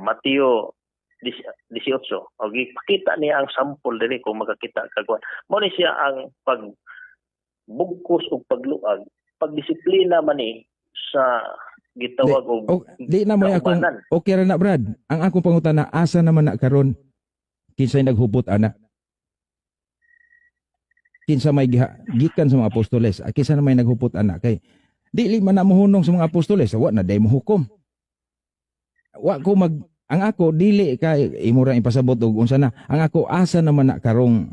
Mateo 18. Og ipakita niya ang sample diri kung makakita kagwan. Mao ni siya ang pagbugkos og pagluag, pagdisiplina man ni sa gitawag og di na mo akong kaubanan. okay ra na Brad. Ang akong pangutana asa naman na karon kinsay naghupot ana? Kinsa may gikan sa mga apostoles? Kinsa na may naghupot ana kay dili man na mohunong sa mga apostoles, wa na day mo hukom. Wa ko ang ako dili kay imo ra ipasabot og unsa na. Ang ako asa naman na karong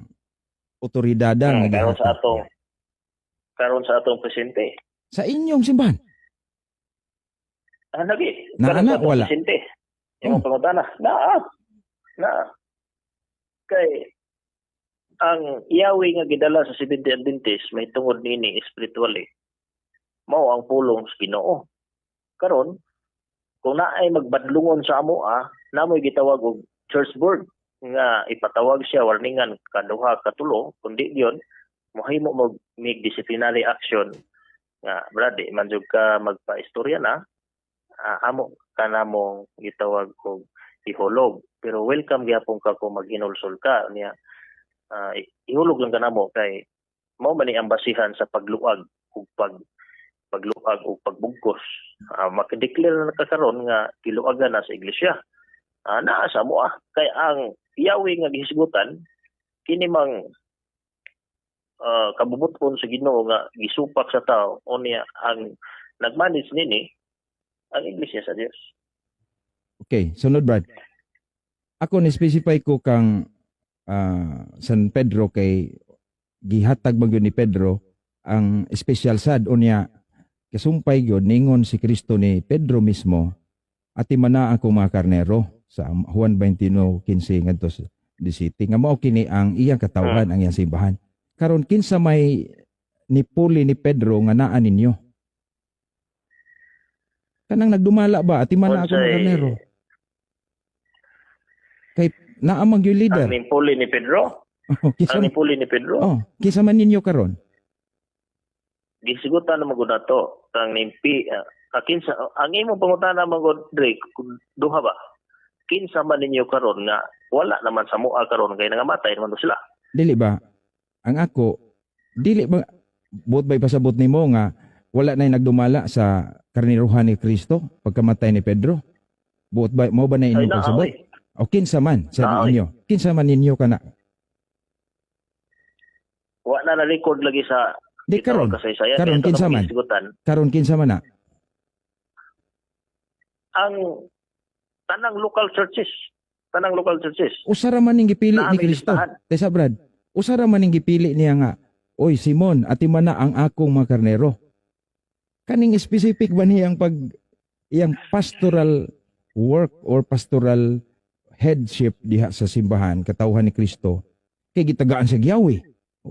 otoridada nga karon sa atong presente. sa inyong simbahan. Lagi. Na ana wala. Presente. Imong pangutana. Na. Kay ang Yahweh nga gidala sa Seventh-day Adventist may tungod nini spiritually. Mao ang pulong sa Ginoo. Karon kung naay magbadlungon sa amo namoy gitawag og church board nga ipatawag siya warningan kaduha katulo kundi diyon mohimo mo make disciplinary action nga brad di man jud ka magpaistorya na amo kanamong gitawag og ihulog pero welcome gyapon ka kung maghinulsol ka niya ihulog lang kanamo kay mao man ni ang basihan sa pagluag ug pagluag o pagbugkos. Makadeclare na kakaroon nga kiluagan na sa iglesia. Naa sa mo kay ang Yahweh nga gihisgutan kini mang kabubuton sa Ginoo nga gisupak sa tao unya ang nagmanage nini ang iglesia sa Dios. Okay, sunod Brad. Ako ni-specify ko kang San Pedro kay gihatag man gyud ni Pedro ang special sad unya kasumpay gyud ningon si Kristo ni Pedro mismo ati mana ako mga karnero sa Juan 21:15 ngadto 17 nga mao kini ang iyang katawhan ang iyang simbahan. Karon kinsa may nipuli ni Pedro nga naa ninyo? Kanang nagdumala ba ati mana ako mga karnero? Kay naa man gyud leader. Ang nipuli ni Pedro? Ang nipuli ni Pedro? Oh, kinsa man ninyo karon? Gisigutan na magud nato kang nimpi kinsa ang imong pangutana magud Drake duha ba kinsa man ninyo karon nga wala naman sa mua karon kay nangamatay naman sila dili ba ang ako dili ba buot bay pasabot nimo nga wala nay nagdumala sa karniruhan ni Kristo pagkamatay ni Pedro buot ba mo ba na inyo pasabot o kinsa man sa inyo kinsa man ninyo kana wa na record lagi sa di karon kinsa man karon kinsa man na ang tanang local churches usara man ning gipili ni Kristo tesa Brad usara man ning gipili niya nga oy Simon ati man na ang akong mga karnero kaning specific ba niyang iyang pastoral work or pastoral headship diha sa simbahan katawhan ni Kristo kay gitagaan sa Yahweh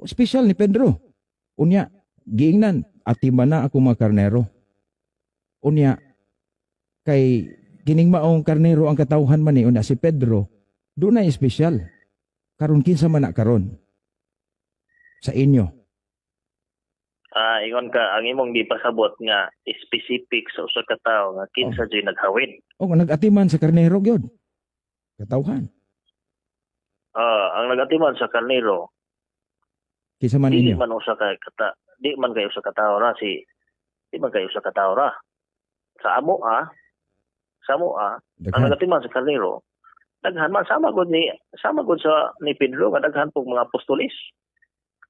special ni Pedro unya giingnan ati man na ako mga karnero unya kay kining maong karnero ang katawhan man ni unya si Pedro do na espesyal karon kinsa man na karon sa inyo ingon ka ang imong di pasabot nga specific sa usa ka tawo nga kinsa joy naghawid nagatiman sa karnero gyud katawhan ang nagatiman sa karnero kinsa man di inyo man usa ka di man kayo sa katawo ra sa amo ang nagatiman sa karnero daghan man sama gud sa ni Pedro nga daghan pog mga apostolis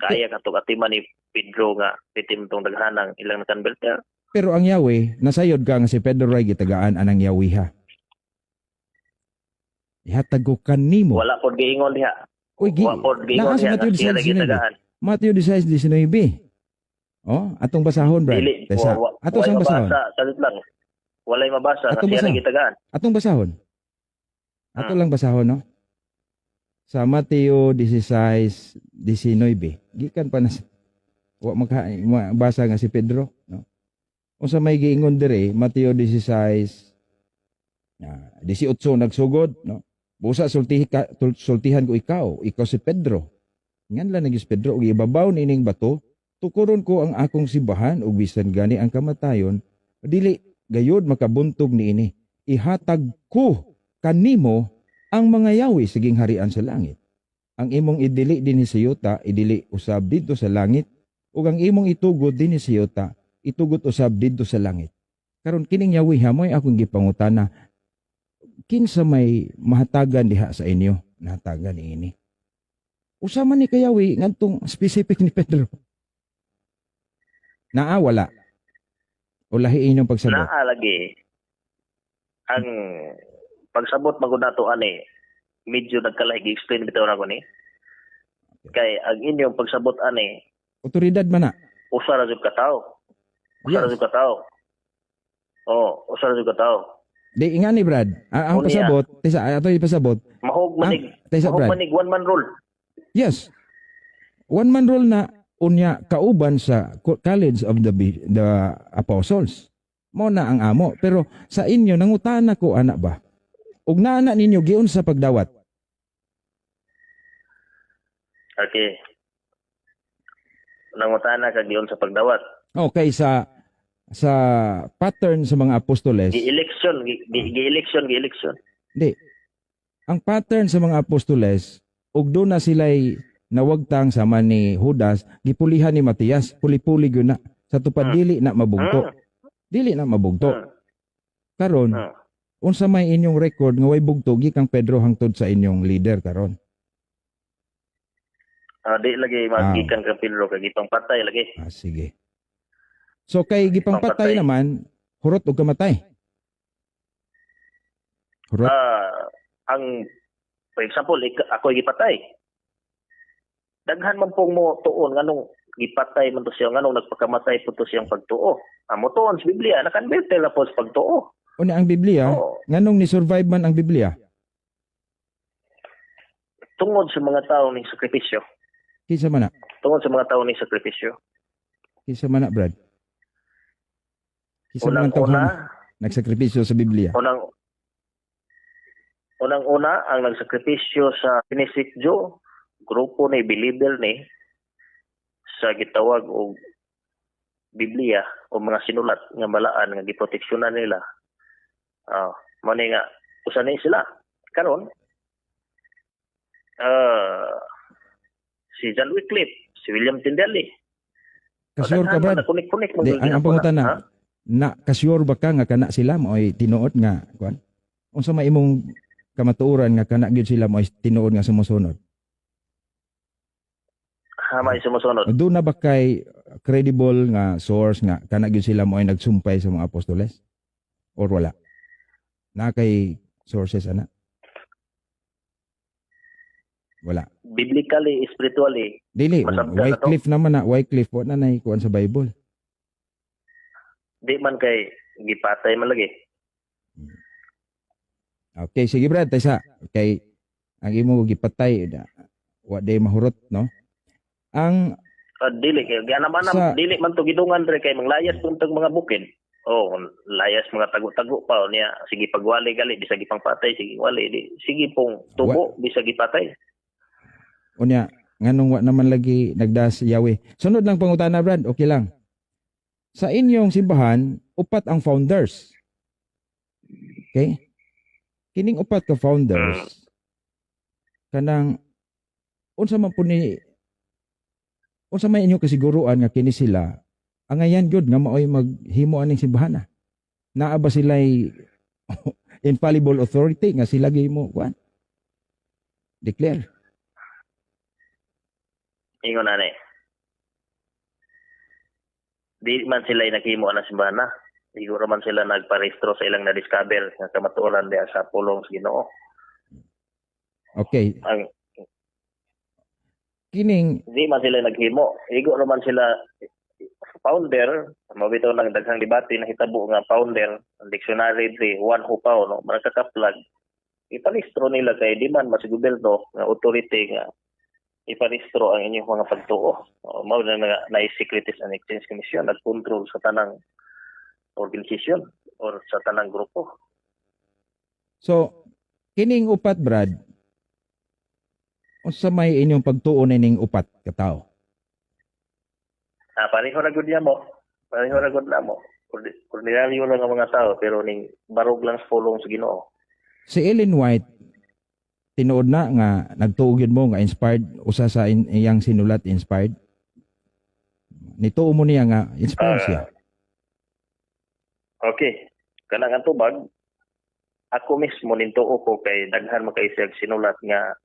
kaya katong atiman ni Pedro nga bitim tong daghanang ilang nakonverter pero ang Yahweh nasayod ka nga si Pedro ray gitagaan anang Yahweh ha ihatag ko kanimo wala pod giingon diha wala pod giingon diha Mateo 16:19 atong basahon Brad tesa ato sang basahon salit lang walay mabasa nga siya nagitagaan atong basahon Ato lang basahon, no? Sa Mateo 16:19, gikan pa na wa basa nga si Pedro, no? Unsa may giingon dire, Mateo 18 nagsugod, no? Busa sultihan ko ikaw si Pedro. Ngan lang nagis Pedro ug ibabaw nining bato, tukuron ko ang akong simbahan ug bisan gani ang kamatayon, dili gayud makabuntog niini. Ihatag ko kanimo ang mga yawi siging harian sa langit. Ang imong idili dinhi sa yuta, idili usab didto sa langit, ug ang imong itugod dinhi sa yuta, itugot usab didto sa langit. Karon kining yawi hamoy akong gipangutana, kinsa may mahatagan diha sa inyo? Nahatagan niini. Usa man ni kayawi ngadtong specific ni Pedro. Naa wala. O lahi inyong pagsabot. Naa lagi. Ang pagsabot magud nato ani medyo nagkalahi gi-explain bitaw na ko ni. Kay ang inyong pagsabot ani Otoridad man na. usa ra jud ka tawo. Usa ra Yes. jud ka tawo. Oh, usa ra jud ka tawo. Di nga ni Brad. Ang Unya. pasabot, tisa ato ipasabot. Mahog manig, Tisa mahog Brad. manig one man rule. Yes. One man rule na unya kauban sa College of the Apostles. Mo na ang amo. Pero sa inyo nangutana ko ana ba? Ug naana ninyo giun sa pagdawat. Okay. Nangutana ka giyon sa pagdawat. Okay, sa pattern sa mga apostoles. Gi-election, gi-election. Di. Ang pattern sa mga apostoles, ug doon na sila'y nawagtang sama ni Judas, gipulihan ni Matias, puli-puli yun na. Sa tupad dili na mabugto. Dili na mabugto. Karon, unsa may inyong record nga way bugto gikang Pedro hangtod sa inyong leader karon. Di lagi magikan ka Pedro kay gitong patay lagi. Sige. So kay gipang patay naman, hurot og kamatay. Hurot. Ang for example, ako gipatay. Daghan man pong mo tuon nganong gipatay man to siya nganong nagpakamatay po to siyang pagtuo. Amo tuon sa Biblia nakanberte na po sa pagtuo. Una ang Biblia, nganong ni survive man ang Biblia? Tungod sa mga tao ning sakripisyo. Kinsa man na? Tungod sa mga tao ning sakripisyo. Kinsa man na, Brad? Kinsa man tao nagsakripisyo sa Biblia? Unang-una ang nagsakripisyo sa Pinisikjo, grupo ni believer ni sa gitawag og Biblia o mga sinulat nga balaan nga giproteksyonan nila. Mao ni nga usa ni sila. Karon si John Wycliffe, si William Tyndale. Kasyor ka, Brad? Kunik-kunik Ang pangutan na kasyor ba ka nga kana sila mo'y tinuod nga kuan? Unsa may imong kamatuoran nga kana gyud sila mo'y tinuod nga sumusunod? May sumusunod. Doon na ba kay credible nga source nga kana gyud sila mo'y nagsumpay sa mga apostoles? Or wala? Na kay sources ana? Wala. Biblically, spiritually. Dili, Wycliffe naman na, Wycliffe wa na nay kuan sa Bible. Di man kay gipatay man lagi. Okay, sige Brad, taysa. Okay, ang imo gipatay wa day mahurot, no? Ang dili kay naman dili man to gidungan dre kay manglayas puntag mga bukid. Layas mga tago-tago pa niya. Sige pagwali gali bisag ipangpatay, sige wali di. Sige pong tubo bisag ipatay. Unya, nganong wa naman lagi nagdas Yahweh. Sunod lang pangutana, Brad, okay lang. Sa inyong simbahan, upat ang founders. Okay? Kining upat ka founders, kanang, unsa man inyong kasiguruan nga kini sila, ang ayan gyud nga maoy maghimo aning simbahan. Naa ba sila'y infallible authority nga sila gihimo kuan? Declare. Ingon na di man sila naghimo ng simbahan na. Siguro man sila nagparehistro sa ilang na-discover nga kamatuoran diya sa pulong sa Ginoo. Okay. Kining di man sila naghimo. Igo naman sila founder, mabitaw ng daghang debate na hitabo nga founder, ang dictionary di one who pao no, magkakaplag. iparehistro nila kay di man mas gobyerno nga authority nga iparehistro ang inyong mga pagtuo. Mao na Securities and Exchange Commission nag-control sa tanang organisasyon or sa tanang grupo. So, kining upat, Brad, unsa may inyong pagtuo ning upat ka tawo? Pareho ra gud mo. Pareho ra gud namo. Ordinaryo lang ang mga tao pero ning barog lang sa pulong sa Ginoo. Si Ellen White tinuod na nga nagtuo gyud mo nga inspired usa sa iyang sinulat inspired. Nituo mo niya nga inspired siya. Okay. Kanang ang tubag ako mismo nintuo ko kay daghan makaisag sinulat nga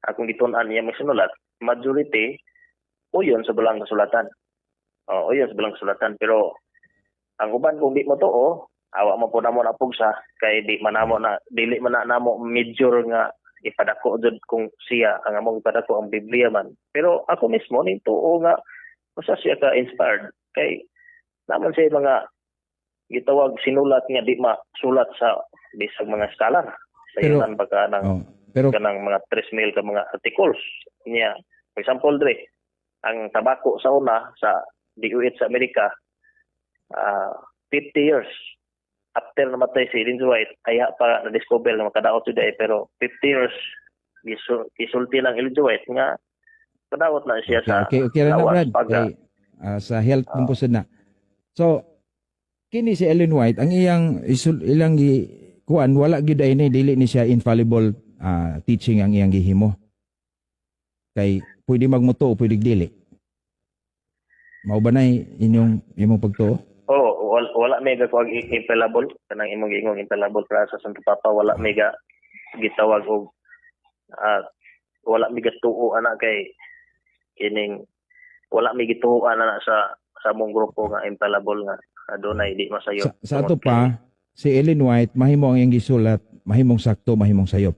akong gitun-an niya may sinulat majority uyon sa balang kasulatan. Uyon sa balang kasulatan pero ang uban kung di mo tuo awa mo po namo na pugsa kay di manamo na dili man na namo major nga ipadako jud kung siya ang among ipadako ang Biblia man pero ako mismo nintuo nga usa siya ka inspired kay naman siya mga gitawag sinulat nga di masulat sa bisag mga scholar sa ilan ba ka ng pero kanang mga 3,000 ka mga articles niya. For example dre ang tabako sa una sa DOH sa Amerika 50 years after namatay si Ellen White ay pa na-discover na makadaot today pero 50 years isulti lang Ellen White nga kadaot na siya sa okay ra na Brad kay, sa health composite na. So kini si Ellen White ang ilang kuan wala gyud ay ni dili ni siya infallible teaching ang iyang gihimo. Kay pwede magmuto o pwede dili. Mao ba nay imong pagtuo? Wala mega kuag infallible kanang imong giingong infallible para sa Santo Papa wala mega gitawag og wala mega tuo ana kay kining wala mi gituo ana sa mong grupo nga infallible nga adunay di masayo. Sa ato pa si Ellen White mahimo ang iyang gisulat mahimong sakto mahimong sayop.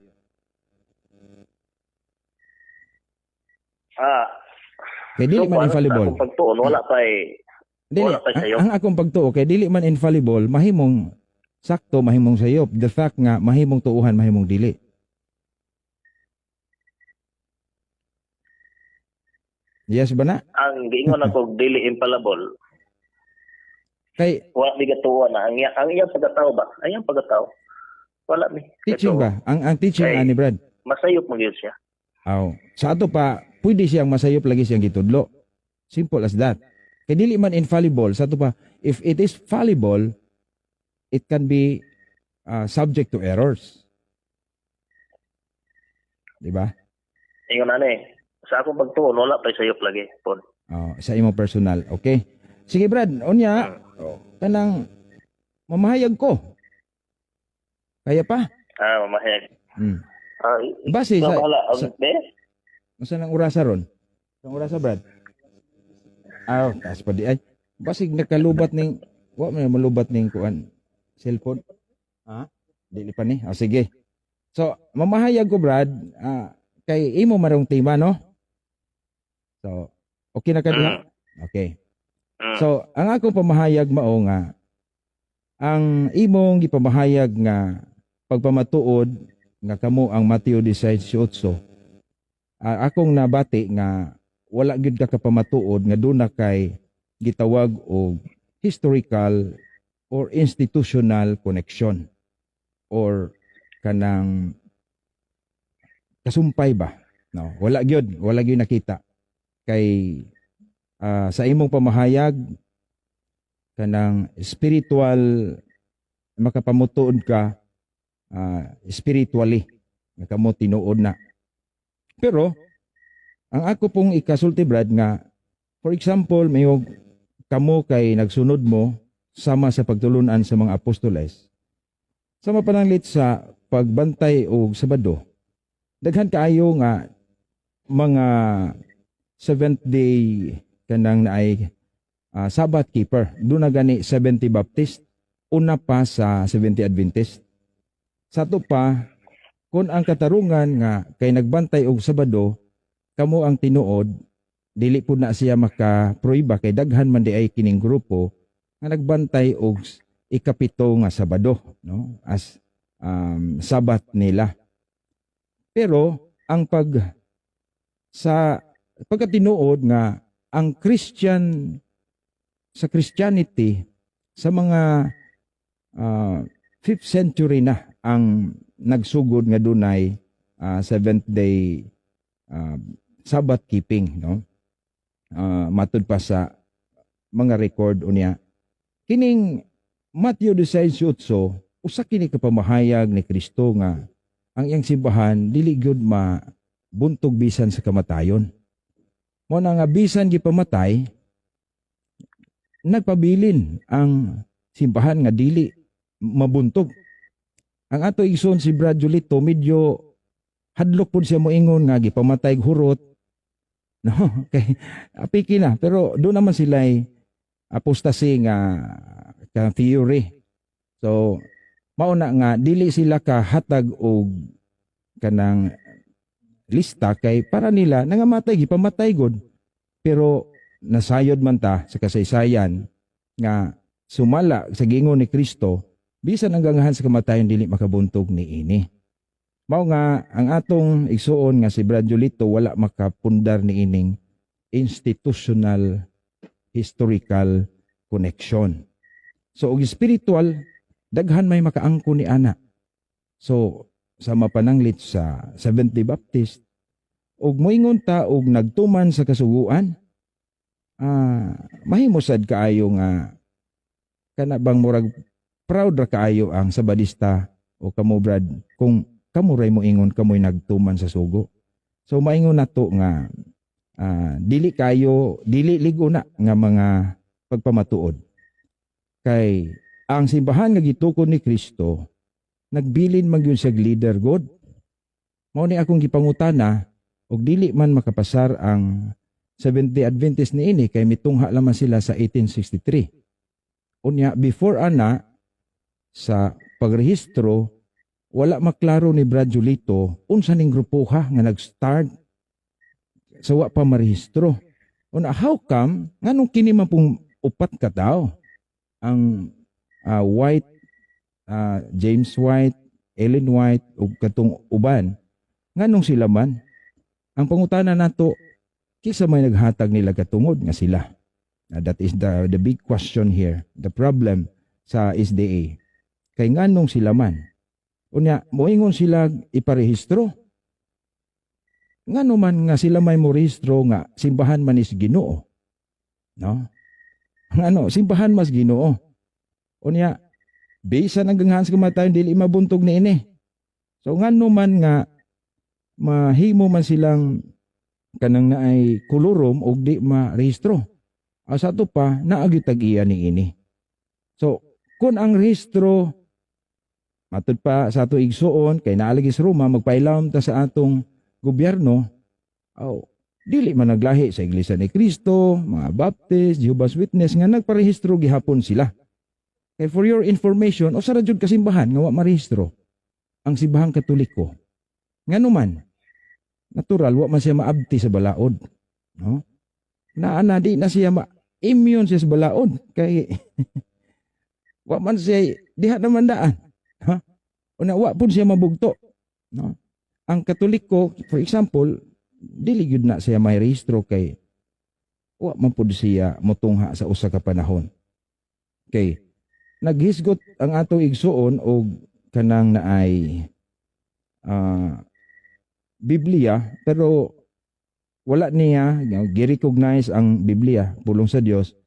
Kay dili man infallible. Ang pagtuon wala pa dili, ang akong pagtuo kay dili man infallible, mahimong sakto, mahimong sayop. The fact nga mahimong tuuhan, mahimong dili. Yes ba na? Ang giingon ako dili infallible. Kay wala mi gatuon na ang iyang pagkatao ba? Ang iyang pagkatao. Wala mi. Teaching ba? Ang teaching ani Brad. Masayop mo gyud siya. Sa ato pa pwede siyang masayop lagi siyang gitudlo. Simple as that. Kay dili man infallible sa ato pa if it is fallible it can be subject to errors. Di ba? Ingon ani. Sa akong pagtuon wala pa sayop lagi pon. Sa imong personal. Okay. Sige Brad, unya kanang mamahayag ko. Kaya pa? Mamahayag. Base sa Masa nang urasa ron? Ang urasa Brad? Kas pa di ay. Basig nakalubat ning wa man malubat ning kuan cellphone. Dili pa ni. Sige. So, mamahayag ko Brad, kay imo marong tema no? So, okay na ka diha? Okay. So, ang akong pamahayag mao nga ang imong gipamahayag nga pagpamatuod nga kamo ang Mateo 16:8. Akong nabati nga wala gyud ka kapamatuod nga doon na kay gitawag og historical or institutional connection or kanang kasumpay ba no wala gyud nakita kay sa imong pamahayag kanang spiritual makapamutuod ka spiritually nga kamo tinuod na pero ang ako pong ikasulti Brad nga for example mayog kamo kay nagsunod mo sama sa pagtulunan sa mga apostoles sama pananglit sa pagbantay og Sabado daghan kaayo nga mga seventh day kanang naay Sabbath keeper do na gani 70 Baptist una pa sa 70 Adventist sa to pa kung ang katarungan nga kay nagbantay og Sabado kamo ang tinuod dili pud na siya makaproiba kay daghan man di ay kining grupo nga nagbantay og ikapito nga Sabado no as Sabat nila Pero ang sa pagkatinuod nga ang sa Christianity sa mga 5th century na ang nagsugod nga dunay seventh day Sabbath keeping, no? Matud pa sa mga record unya kining Matthew 16:8 usa kini ka pamahayag ni Kristo nga ang iyang simbahan dili gyud mabuntog bisan sa kamatayon. Mo na nga bisan gipamatay nagpabilin ang simbahan nga dili mabuntog. Ang ato igsoon si Brad Julito medyo hadlok pud siya moingon nga gipamatay og hurot. No, kay apiki na pero do naman sila'y apostasy nga theory. So mauna nga dili sila kahatag og kanang lista kay para nila nangamatay gipamatay gud pero nasayod man ta sa kasaysayan nga sumala sa giingon ni Kristo bisan ang gangahan sa kamatayon dili makabuntog niini. Mao nga ang atong igsuon nga si Brad Julito wala makapundar niining institutional historical connection. So og spiritual daghan may makaangko ni ana. So sa mapananglit sa Seventh-day Baptist og moingon ta og nagtuman sa kasuguan mahimosad kaayo nga kana bang murag proud ra kaayo ang Sabadista o kamo Brad kung kamuray mo ingon kamoy nagtuman sa sugo. So maingon nato nga dili ligo na nga mga pagpamatuod. Kay ang simbahan nga gitukod ni Kristo nagbilin man gyud siya leader God. Mao ni akong gipangutana og dili man makapasar ang Seventh-day Adventist niini kay mitungha lamang sila sa 1863. Unya before ana sa pagrehistro wala maklaro ni Brad Julito unsa ning grupoha nga nag-start sa wa pa marehistro. Una how come nganong kini man pong upat ka tao ang White, James White, Ellen White ug katong uban nganong sila man ang pangutana nato kisa may naghatag nila katungod nga sila. That is the big question here, the problem sa SDA. Kay nganong sila man unya moingon sila iparehistro. Ngano man nga sila may morehistro nga simbahan man is Ginoo. No? Ngano simbahan mas Ginoo. Unya bisan ang gangahan sa kamatayon dili mabuntog niini. So ngano man nga mahimo man silang kanang naay kulurom og di marehistro. Sa ato pa naagi tag-iya niini. So kun ang rehistro matud pa sa ato igsuon kay naalagi sa Roma magpailawom ta sa atong gobyerno dili man naglahi sa Iglesia ni Cristo, mga Baptist, Jehovah's Witness nga nagparehistro gihapon sila. Kay for your information o sa radyod kasimbahan nga wa marehistro ang simbahang Katoliko. Ngano man natural wa man siya maabti sa balaod, no? Naana di na siya immune siya sa balaod kay wa man siya diha naman daan. Ha? Una wa pud siya mabugto, no? Ang Katoliko, for example, dili gyud na siya may rehistro kay wa man pud siya motungha sa usa ka panahon. Kay naghisgot ang ato igsuon og kanang naay Biblia pero wala niya gi-recognize ang Biblia pulong sa Dios,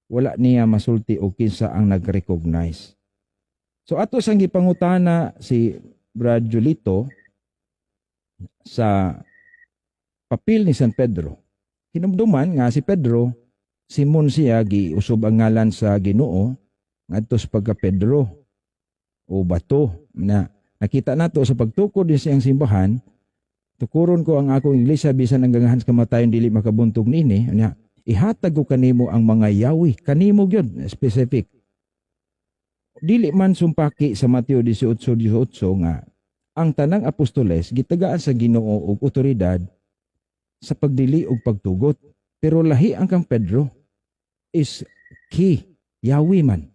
wala niya masulti og kinsa ang nag-recognize. So ato sang gipangutana si Brad Julito sa papel ni San Pedro. Hinumduman nga si Pedro, Simon siya giusob ang ngalan sa Ginoo ngadto sa pagka Pedro o bato na nakita nato sa pagtukod din siyang simbahan. Tukuron ko ang akong iglesia bisan ang gangahan sa kamatayon dili makabuntog niini. Ihatag ko kanimo ang mga yawi kanimo gyud specific. Dili man sumpaki sa Mateo 18:18 nga ang tanang apostoles gitagaan sa Ginoo og otoridad sa pagdili og pagtugot. Pero lahi ang kang Pedro is key yawi man.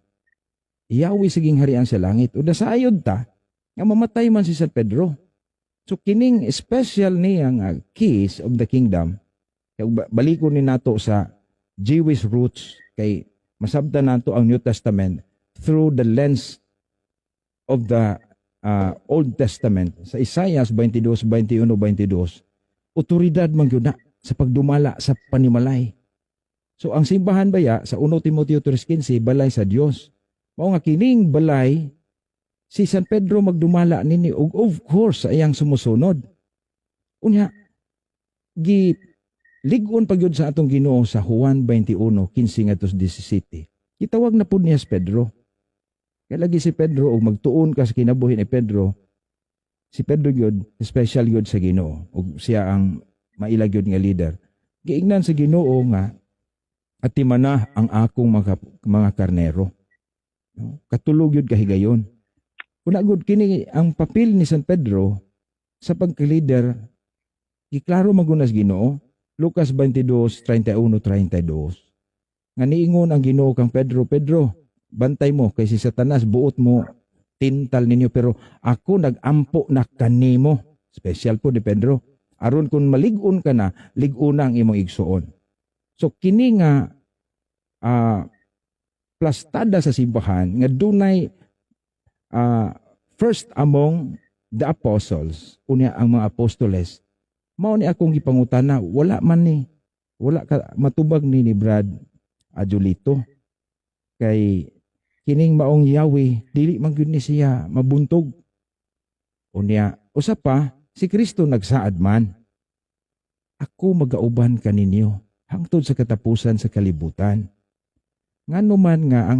Yawi siging harian sa langit. O nasayod ta nga mamatay man si San Pedro. So kining special niya nga keys of the kingdom, kay balikon ni nato sa Jewish roots, kay masabtan nato ang New Testament through the lens of the Old Testament. Sa Isaiah 22, 21, 22, otoridad man gyud na sa pagdumala sa panimalay. So ang simbahan baya sa 1 Timoteo 3:15 balay sa Dios. Mao nga kining balay si San Pedro magdumala nini ug of course sa iyang sumusunod. Unya gi lig-on pa gyud sa atong Ginoo sa Juan 21:15 ngadto 17. Gitawag na pud niya si Pedro. Kaya lagi si Pedro ug magtuon ka sa kinabuhi ni Pedro. Si Pedro gyud special gyud sa Ginoo ug siya ang maila gyud nga leader. Giingnan sa Ginoo nga atimana ang akong mga karnero. No? Katulog yun kahigayon. Kunagod kini ang papel ni San Pedro sa pagka-leader, giklaro magunas Ginoo, Lucas 22:31-32. Nga niingon ang Ginoo kang Pedro, Pedro, bantay mo kay si Satanas buot mo tintal ninyo pero ako nagampo na kanimo. Special po ni Pedro. Aron kung malig-on ka na, lig-una ang imong igsuon. So kini nga plastada sa simbahan nga dunay first among the apostles, unya ang mga apostoles, mao ni akong gipangutana, wala ka matubag ni Brad Julito. Kay kining maong Yahweh, dili man gyud ni siya mabuntog. Unya, usa pa, si Kristo nagsaad man, ako magauban kaninyo hangtod sa katapusan sa kalibutan. Ngano man nga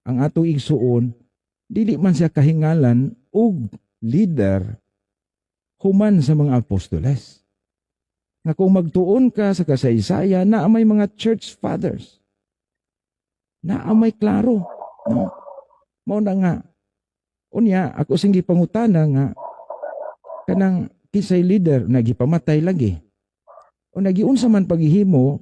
ang atong igsuon, dili man siya kahingalan og leader human sa mga apostoles. Nga kung magtuon ka sa kasaysayan, na may mga church fathers, na may klaro. No? Mao na nga, unya, ako sing gipangutana nga, kanang kisay leader, nagipamatay lagi. O nagiunsa man paghihimo,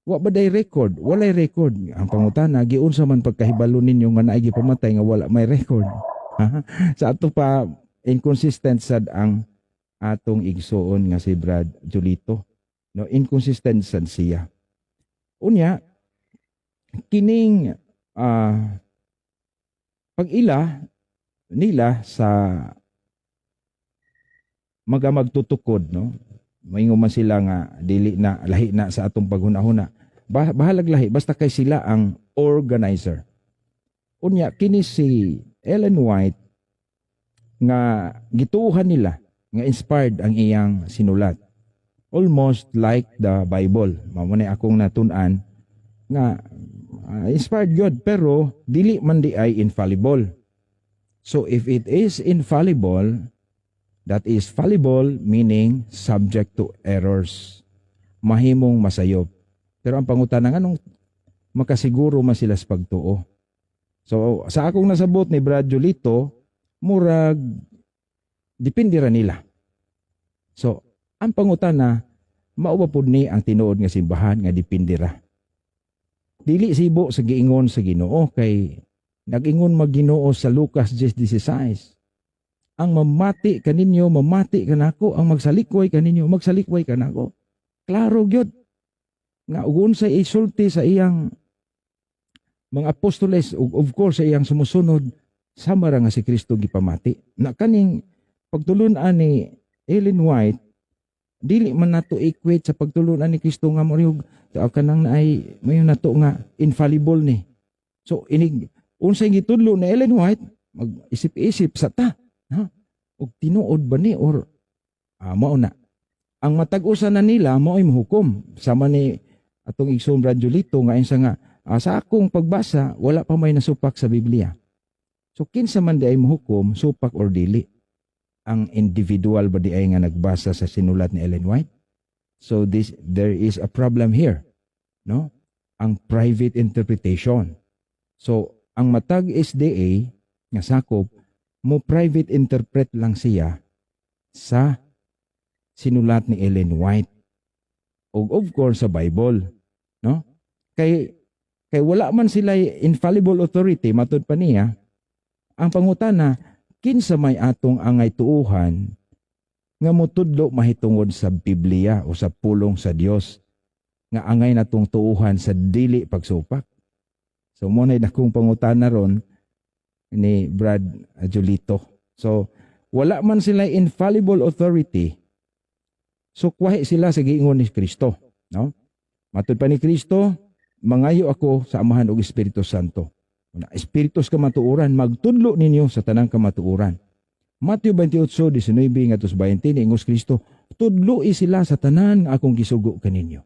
wa ba day record? Walay record. Ang pangutana, giunsa man pagkahibalo ninyo nga naay gipamatay nga wala may record. Sa ato pa, inconsistent sad ang atong igsuon nga si Brad Julito. No, inconsistent sad siya. Unya, kining pag-ila nila sa magtutukod, no? Maingon man sila nga dili na lahi na sa atong paghunahuna. Bahalag lahi basta kay sila ang organizer. Unya kini si Ellen White nga gituuhan nila nga inspired ang iyang sinulat. Almost like the Bible. Mao man akong natun-an nga inspired God pero dili man di ay infallible. So if it is infallible, that is fallible meaning subject to errors. Mahimong masayop. Pero ang pangutana nga nung makasiguro man sila sa pagtuo. So sa akong nasabot ni Brad Julito, murag depende ra nila. So ang pangutana, mao ba pud ni ang tinuod nga simbahan nga depende ra. Dili sibo sa giingon sa Ginoo kay nag-ingon mag-Ginoo sa Lucas 10:16. Ang mamati kaninyo, mamati kanako, ang magsalikway kaninyo, magsalikway kanako. Klaro gyud. Nga ugon sa isulti sa iyang mga apostoles, of course sa iyang sumusunod, sama ra nga si Kristo gipamati. Na kaning pagtulunan ni Ellen White, dili man nato equate sa pagtulunan ni Kristo nga moriyog kanang naay mayo nato nga infallible ni. So inig unsay gitudlo ni Ellen White, mag-isip-isip sa ta. Ha? O tinuod ba ni or mao na. Ang matag-usa na nila mao'y mahukom. Sama ni atong igsoon Brad Julito nga insa nga sa akong pagbasa wala pa may nasupak sa Biblia. So kinsa man di ay mahukom, supak or dili. Ang individual ba di ay nga nagbasa sa sinulat ni Ellen White? So there is a problem here, no? Ang private interpretation. So ang matag SDA nga sakop mo private interpret lang siya sa sinulat ni Ellen White. O of course sa Bible, no? Kay wala man sila infallible authority matud pa niya. Ang pangutana, kinsa may atong angay tuuhan nga motudlo mahitungod sa Biblia o sa pulong sa Dios nga angay natong tuuhan sa dili pagsupak. So mo na akong pangutana ron ni Brad Julito. So wala man sila infallible authority. So kwahi sila sa giingon ni Kristo, no? Matud pa ni Kristo, mangayo ako sa Amahan ug Espiritu Santo. Una, espiritus kamatuoran, magtudlo ninyo sa tanang kamatuoran. Matthew 28:19 ngadto 20 niingos Kristo, tudloi sila sa tanan nga akong gisugo kaninyo.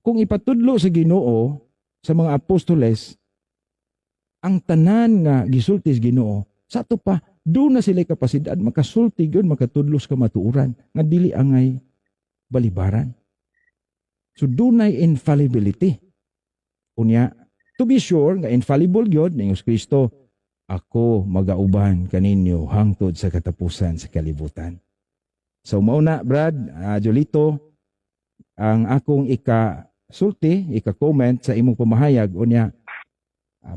Kung ipatudlo sa Ginoo sa mga apostoles ang tanan nga gisulti sa Ginoo, sa ato pa doon na sila kapasidad makasulti gyud makatudlos kamatuoran nga dili angay balibaran. So dunay infallibility. Unya, to be sure nga infallible gyud ni Kristo, ako magauban kaninyo hangtod sa katapusan sa kalibutan. So mao na Brad Julito ang akong ika-comment sa imong pamahayag. Unya,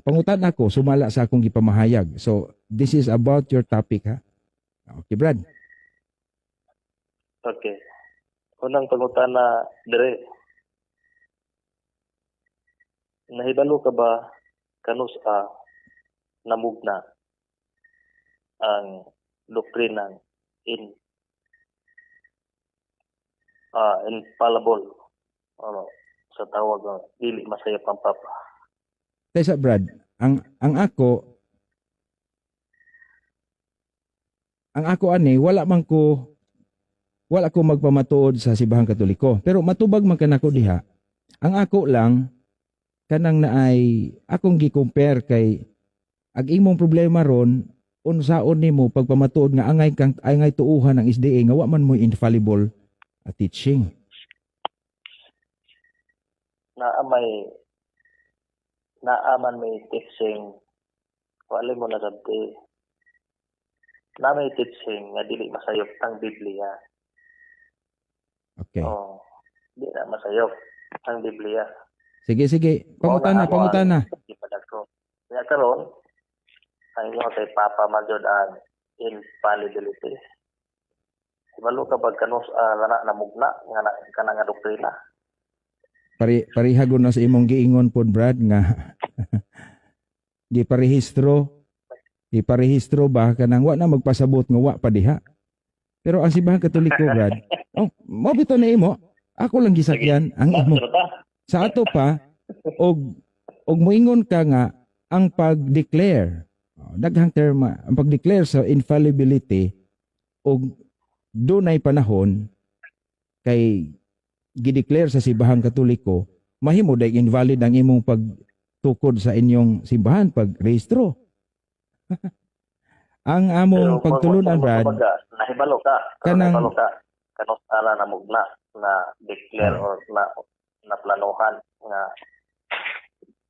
pangutan ako sumala sa akong gipamahayag. So this is about your topic, ha? Okay, Brad. Okay. Unang pangutana dire. Nahibalo ka ba kanus namugna ang doktrinang infallible sa tawag nga dili masayop ang papa. Taysa Brad, ang ako ani wala ko magpamatuod sa Simbahang Katoliko, pero matubag man kanako diha. Ang ako lang kanang naay akong gi-compare kay ag imong problema ron unsaon nimo pagpamatuod nga angay tuuhan ng SDA nga wa man mo infallible teaching. Naaman may teaching wala mo na sabti. Na may teaching nga dili masayop ang Biblia. Okay. Di na masayop ang Biblia. Sige. Pangutana. Kaya karon, ang inyo kay Papa Majod ang infallibility. Ibalo ka ba kanus na mugna nga nga doktrina? Parihagon na sa imong giingon pod Brad nga giparehistro ba kanang wa na magpasabot nga wa pa diha. Pero ang Simbahang Katoliko Brad, mabito na imo. Ako lang gisakyan ang imo. Sa ato pa og moingon ka nga ang pag-declare daghang terma ang pag-declare sa infallibility og dunay panahon kay gideclare sa Simbahang Katoliko mahimo day invalid ang imong pagtukod sa inyong simbahan pag-rehistro. Ang among pagtulunan Brad nahibalo ka kanus na mugna na declare or na planuhan nga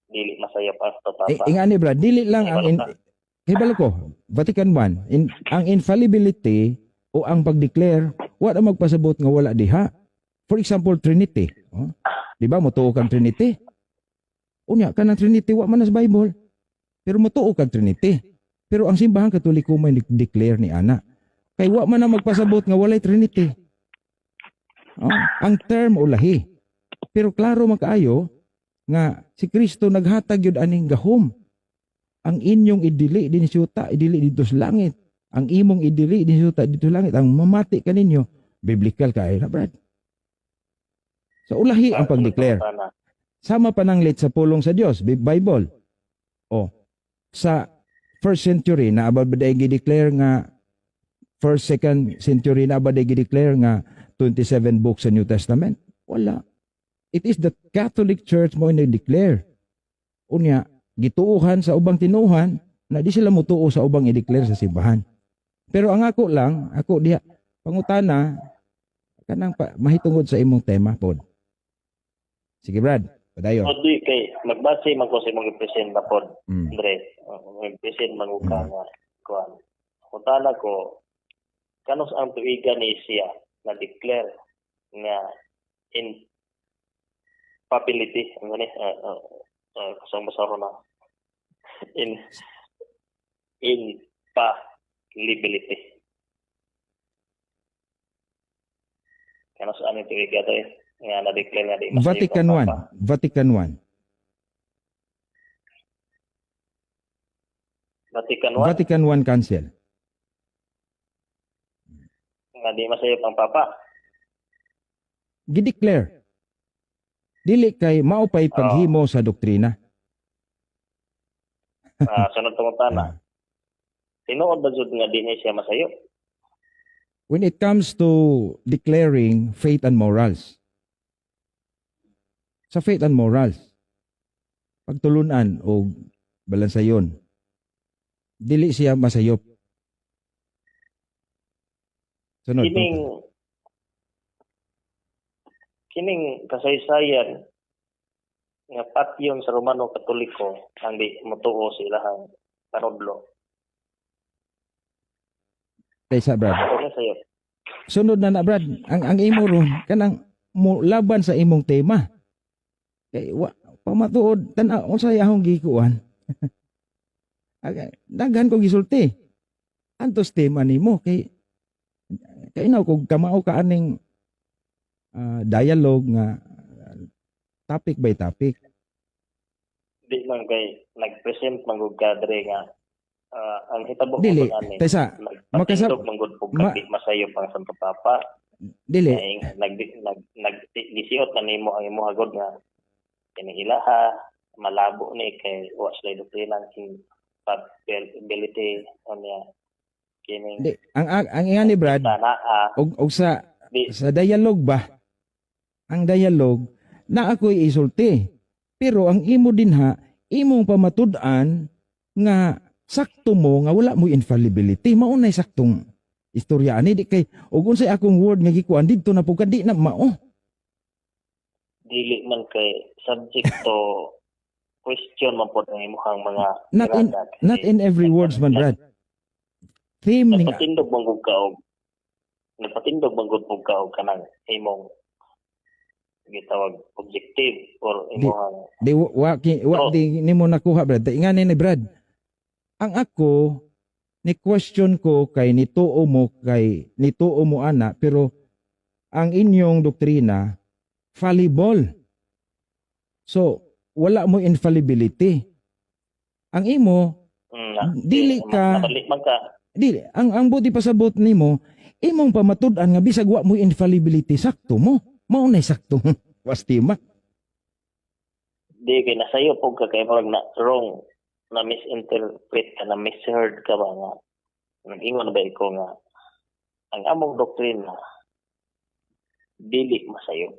dili masayop ang papa. Ingani Brad, dili lang ang hibalo ko, Vatican I, ang infallibility o ang pag-declare, wala magpasabot nga wala diha. For example, Trinity. Di ba, motuo kang Trinity? Unya, kanang Trinity, wa man sa Bible. Pero motuo kang Trinity. Pero ang Simbahang Katoliko may declare ni ana. Kay wa man na magpasabot nga walay Trinity. Ang term o lahi. Pero klaro makaayo nga si Kristo naghatag yun aning gahom. Ang inyong idili din siyuta, idili dito sa langit. Ang imong idili din siyuta dito sa langit. Ang mamati kaninyo, biblical kayo na Brad. Sa ulahi ang pag-declare. Sama pananglit sa pulong sa Dios, Bible. Sa first century na abad ba gi-declare nga first, second century na abad gi-declare nga 27 books sa New Testament? Wala. It is the Catholic Church mo i-declare. Unya, gituuhan sa ubang tinuhan na di sila mutuo sa ubang i-declare sa simbahan. Pero ang ako diha, pangutana, kanang mahitungod sa imong tema pod. Sige Brad, padayon. Di kay magbase man ko sa imong present na pod. Andre, present manguka nga kuan. Pangutana ko kanus ang tuigan ni siya na declare nga in papility ang gani kasang basaro na infallibility. Ano saan ito ikaw nga na-declare nga di masayop Vatican ang 1. Papa. Vatican 1. Vatican 1 Vatican 1 Council. nga di masayop ang Papa. Gideclare. Dili kay maupay paghimo sa doktrina. Sunod tungutana. Tinuod ba jud nga di niya siya masayop? When it comes to declaring faith and morals. Sa faith and morals, pagtulunan o balansayon, dili siya masayop. Sunod. Kining kasaysayan nga patyon sa Romano Katoliko ang di motuo sa ilahang panudlo. Kaysa Brad. Ano sayop? Sunod na Brad, ang imo ron kanang laban sa imong tema. Kay pamatuod tan unsay ahong gikuan. Daghan ko gisulti. Antos tema nimo kay naw kog kamao ka aning dialogue nga topic by topic. Di man kay nag-present manggug kadre nga ang hitabo Dili, ko ani. taysa, Magpatindog manggud pug di masayop ang Santo Papa. Dili. Nagisiot na nimo ang imong hagod nga kining ilaha malabo ni kay wa sila doktrina king compatibility niya kining Ang ingani Brad og sa dialogue ba, ang dialogue na ako'y isulti, pero ang imo dinha imong pamatud-an nga sakto mo nga wala mo infallibility, maunay saktong istorya ani di kay ug unsay akong word nga gikuan didto na pugka di na mao. Dili man kay subject to question man pod ang imong mga not in every words man Brad. Theme ni nagpatindog manggug ka og kanang imong gitawag objective or imong di nimo nakuha Brad. Ingani ni Brad. Ang ako ni question ko kay nituo mo ana pero ang inyong doktrina fallible. So wala mo infallibility. Ang imo dili ka dili ang buti pasabot nimo imong pamatud-an nga bisag wa mo infallibility sakto mo. Mao nay sakto wastima. Di kay nasayo pog ka kay murag na wrong na misinterpret ka na misheard ka ba nga nag-ingon ba iko nga ang among doktrina dili masayo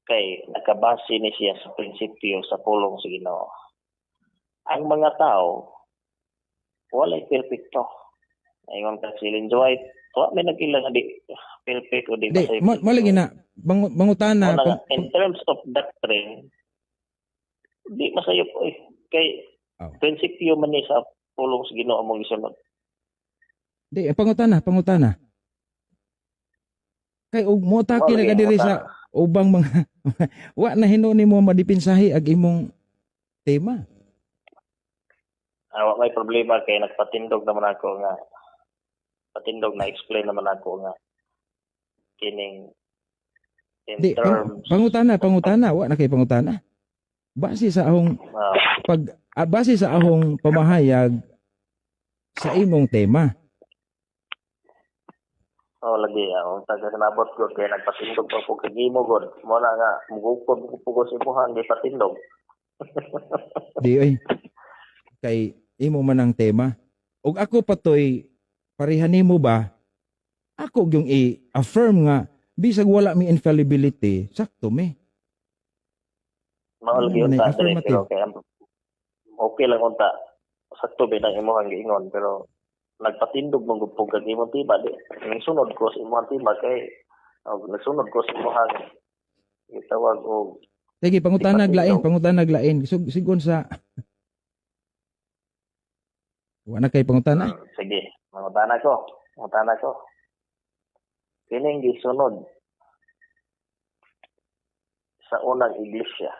kay nakabase ni siya sa prinsipyo sa pulong sa Ginoo. Ang mga tao walay perfecto. Ingon ka si Ellen G. White, wa may nagila nga di perfect o di masayo. Malagi na bangutana in terms of doctrine di masayo po kay prinsipyo man ni sa pulong sa Ginoo among gisunod. Di pangutana. Kay ug mo taki na kadiri sa ubang mga wa na hinuni mo madipinsahi ag imong tema. Wa may problema kay nagpatindog naman ako nga na explain naman ako nga kining in terms pangutana wa na kay pangutana. Base sa ahong pamahayag sa imong tema. Lagi ang taga nabot ko kay nagpatindog pa po kay imo god. Mo na nga mugukod ko sa imuhang di patindog. Di ay kay imo man ang tema. Ug ako patoy pareha nimo ba? Ako yung i-affirm nga bisag wala mi infallibility, sakto mi. Mahal gyud ta pero kay okay lang unta sakto ba nang imong giingon pero nagpatindog man gud pug kag imong tiba di nagsunod ko sa imong tiba kay nagsunod ko sa imong gitawag og sige pangutanag lain sigon sa wala kay pangutana. Sige mangutana ko kining gisunod sa unang iglesia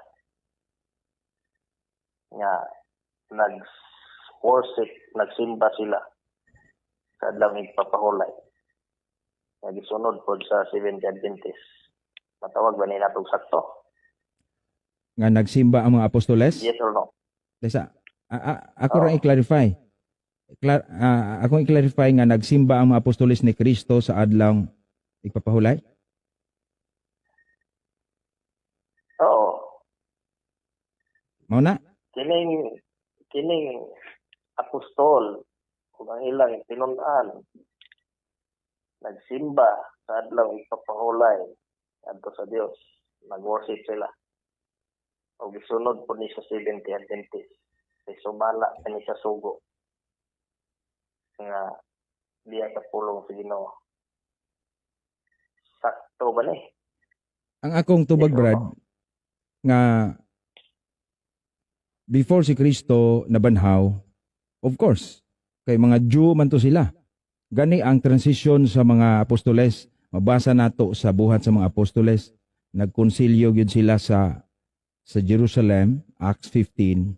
nga nagsimba sila sa adlaw ng papahulay. nga gisunod pod sa Seventh Adventist. Matawag ba ni natong sakto? Nga nagsimba ang mga apostoles? Yes or no? Desa, ako Oo. rin i-clarify. Ako i-clarify nga nagsimba ang mga apostoles ni Kristo sa adlaw ipapahulay? Oo. Mao na? Kining apostol kung ang ilang tinun-an nagsimba sa adlaw ipapahulay adto sa Dios, nag-worship sila. O gisunod po ni sa Seventh Adventist. Kay sumala kani sa sugo nga diya sa pulong sa Ginoo. Sakto ba ni? Ang akong tubag, Yes, Brad, oo. nga before si Kristo nabanhaw, of course, kay mga Jew man to sila. Gani ang transition sa mga apostoles. Mabasa nato sa buhat sa mga apostoles. Nagkonsilyo gyud sila sa Jerusalem, Acts 15.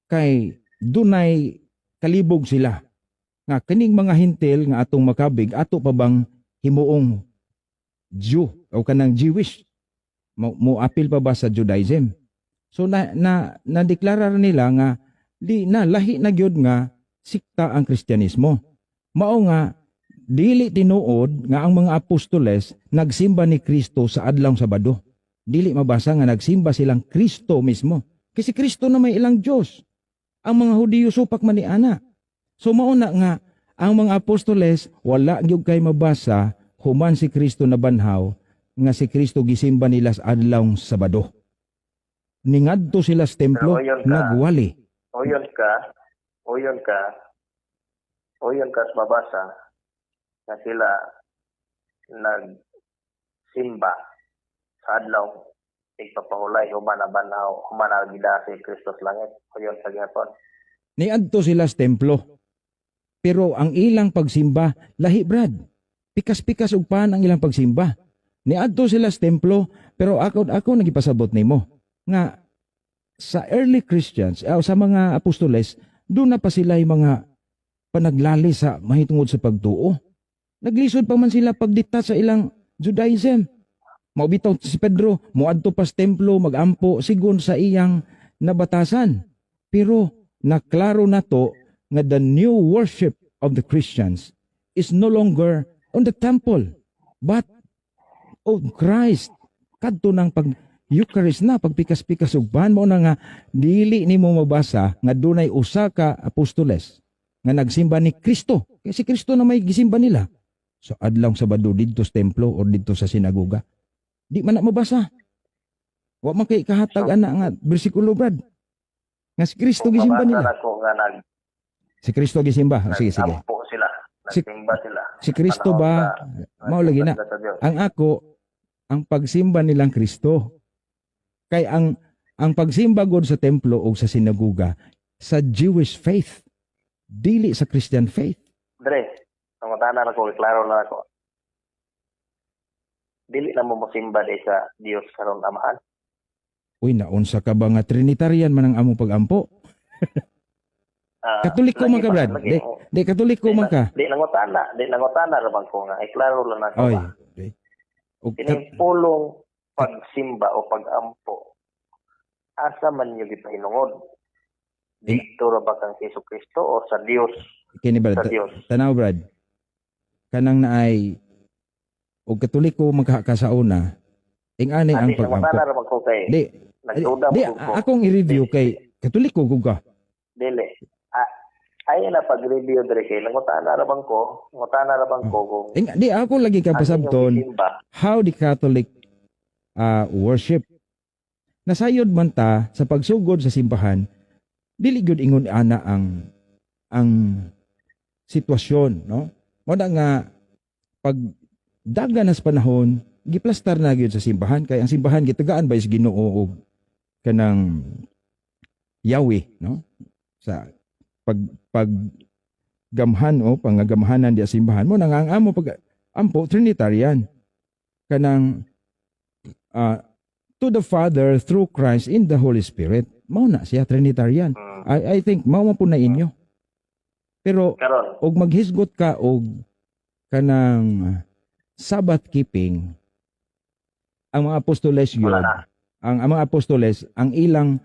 Kay dunay kalibog sila. Nga kining mga hintil nga atong makabig, ato pa bang himuong Jew o kanang Jewish? Mo apil pa ba sa Judaism? So na-deklara nila nga di na lahi na gyud nga sikta ang Kristyanismo. Mao nga dili tinuod nga ang mga apostoles nagsimba ni Kristo sa adlaw Sabado. Dili mabasa nga nagsimba silang Kristo mismo. Kasi Kristo na may ilang Diyos. Ang mga Hudiyo supak man ni ana. So mao na nga ang mga apostoles wala gyud kay mabasa human si Kristo nabanhaw nga si Kristo gisimba nila sa adlaw Sabado. Ningadto sila sa templo, Pero yun ka. nagwali. Oyon ka sa mabasa na sila nagsimba sa adlaw ipapahulay human na banhaw human na gidasi Kristos langit. Oyon sa gihapon. Niadto sila sa templo. Pero ang ilang pagsimba, lahi Brad. Pikas-pikas ug paan ang ilang pagsimba. Niadto sila sa templo, pero ako nagipasabot nimo nga sa early Christians, sa mga apostoles, doon na pa sila yung mga panaglali sa mahitungod sa pagtuo. Naglisod pa man sila pagdita sa ilang Judaism. Maubitaw si Pedro, muadto pa sa templo, magampo, sigon sa iyang nabatasan. Pero naklaro na to nga the new worship of the Christians is no longer on the temple, but of Christ. Kadto ng pag-Eucharist na, pagpikas-pikas ug ban mo na nga, dili nimo mabasa nga dunay usa ka apostoles nga nagsimba ni Kristo. Kasi Kristo na may gisimba nila. So adlaw Sabado didto sa templo or didto sa sinagoga. Di man na mabasa. Wa man kay kahatag ana nga bersikulo, Brad. Nga si Kristo Kung gisimba mabasa nila. na ko nga Si Kristo gisimba. Sige. nagampo sila, nagsimba sila. Si Kristo Panahon ba, sa- mao lagi na. sa Diyos. Ang pagsimba nilang Kristo. Kay ang pagsimba god sa templo o sa sinagoga sa Jewish faith, dili sa Christian faith. Dre, ang matana na ko, klaro na ako. Dili na mo mosimba di sa Dios karon amahan. Uy, naunsa ka ba nga Trinitarian man ang among pagampo? Katoliko man ka, Brad. Di katoliko man ka. Di nangutana ramang ko nga. Iklaro lang ako. Oy. Nga. Og Kining pulong pagsimba o pagampo, asa man nyo gipahinungod? Dito ra ba kang Hesus Kristo o sa Dios? kini Brad, Sa Dios. tanaw Brad. Kanang naay og katoliko magkakasauna. Ing-ani ang Adi, pagampo. nangutana ramang ko kay Di, nagduda di, mo ko. akong i-review kay katoliko ko ka. Dili. Ay na pag-review dire kay nangutana ramang ko kung Di ako lagi kapasabton simba. how the Catholic worship. Nasayod man ta sa pagsugod sa simbahan, dili gyud ingon ana ang sitwasyon, no? Moda nga pag daga na sa panahon, giplastar na gyud sa simbahan kay ang simbahan gitagaan ba is Ginoo og kanang Yahweh, no? Sa pag gamhan o pangagamhanan di simbahan mo nang ang amo pag ampo Trinitarian kanang to the Father through Christ in the Holy Spirit. Mao na siya Trinitarian. I think mao man po na inyo. Pero Karon, og maghisgot ka og kanang Sabbath keeping, ang mga apostoles yun, Wala na. ang mga apostoles, ang ilang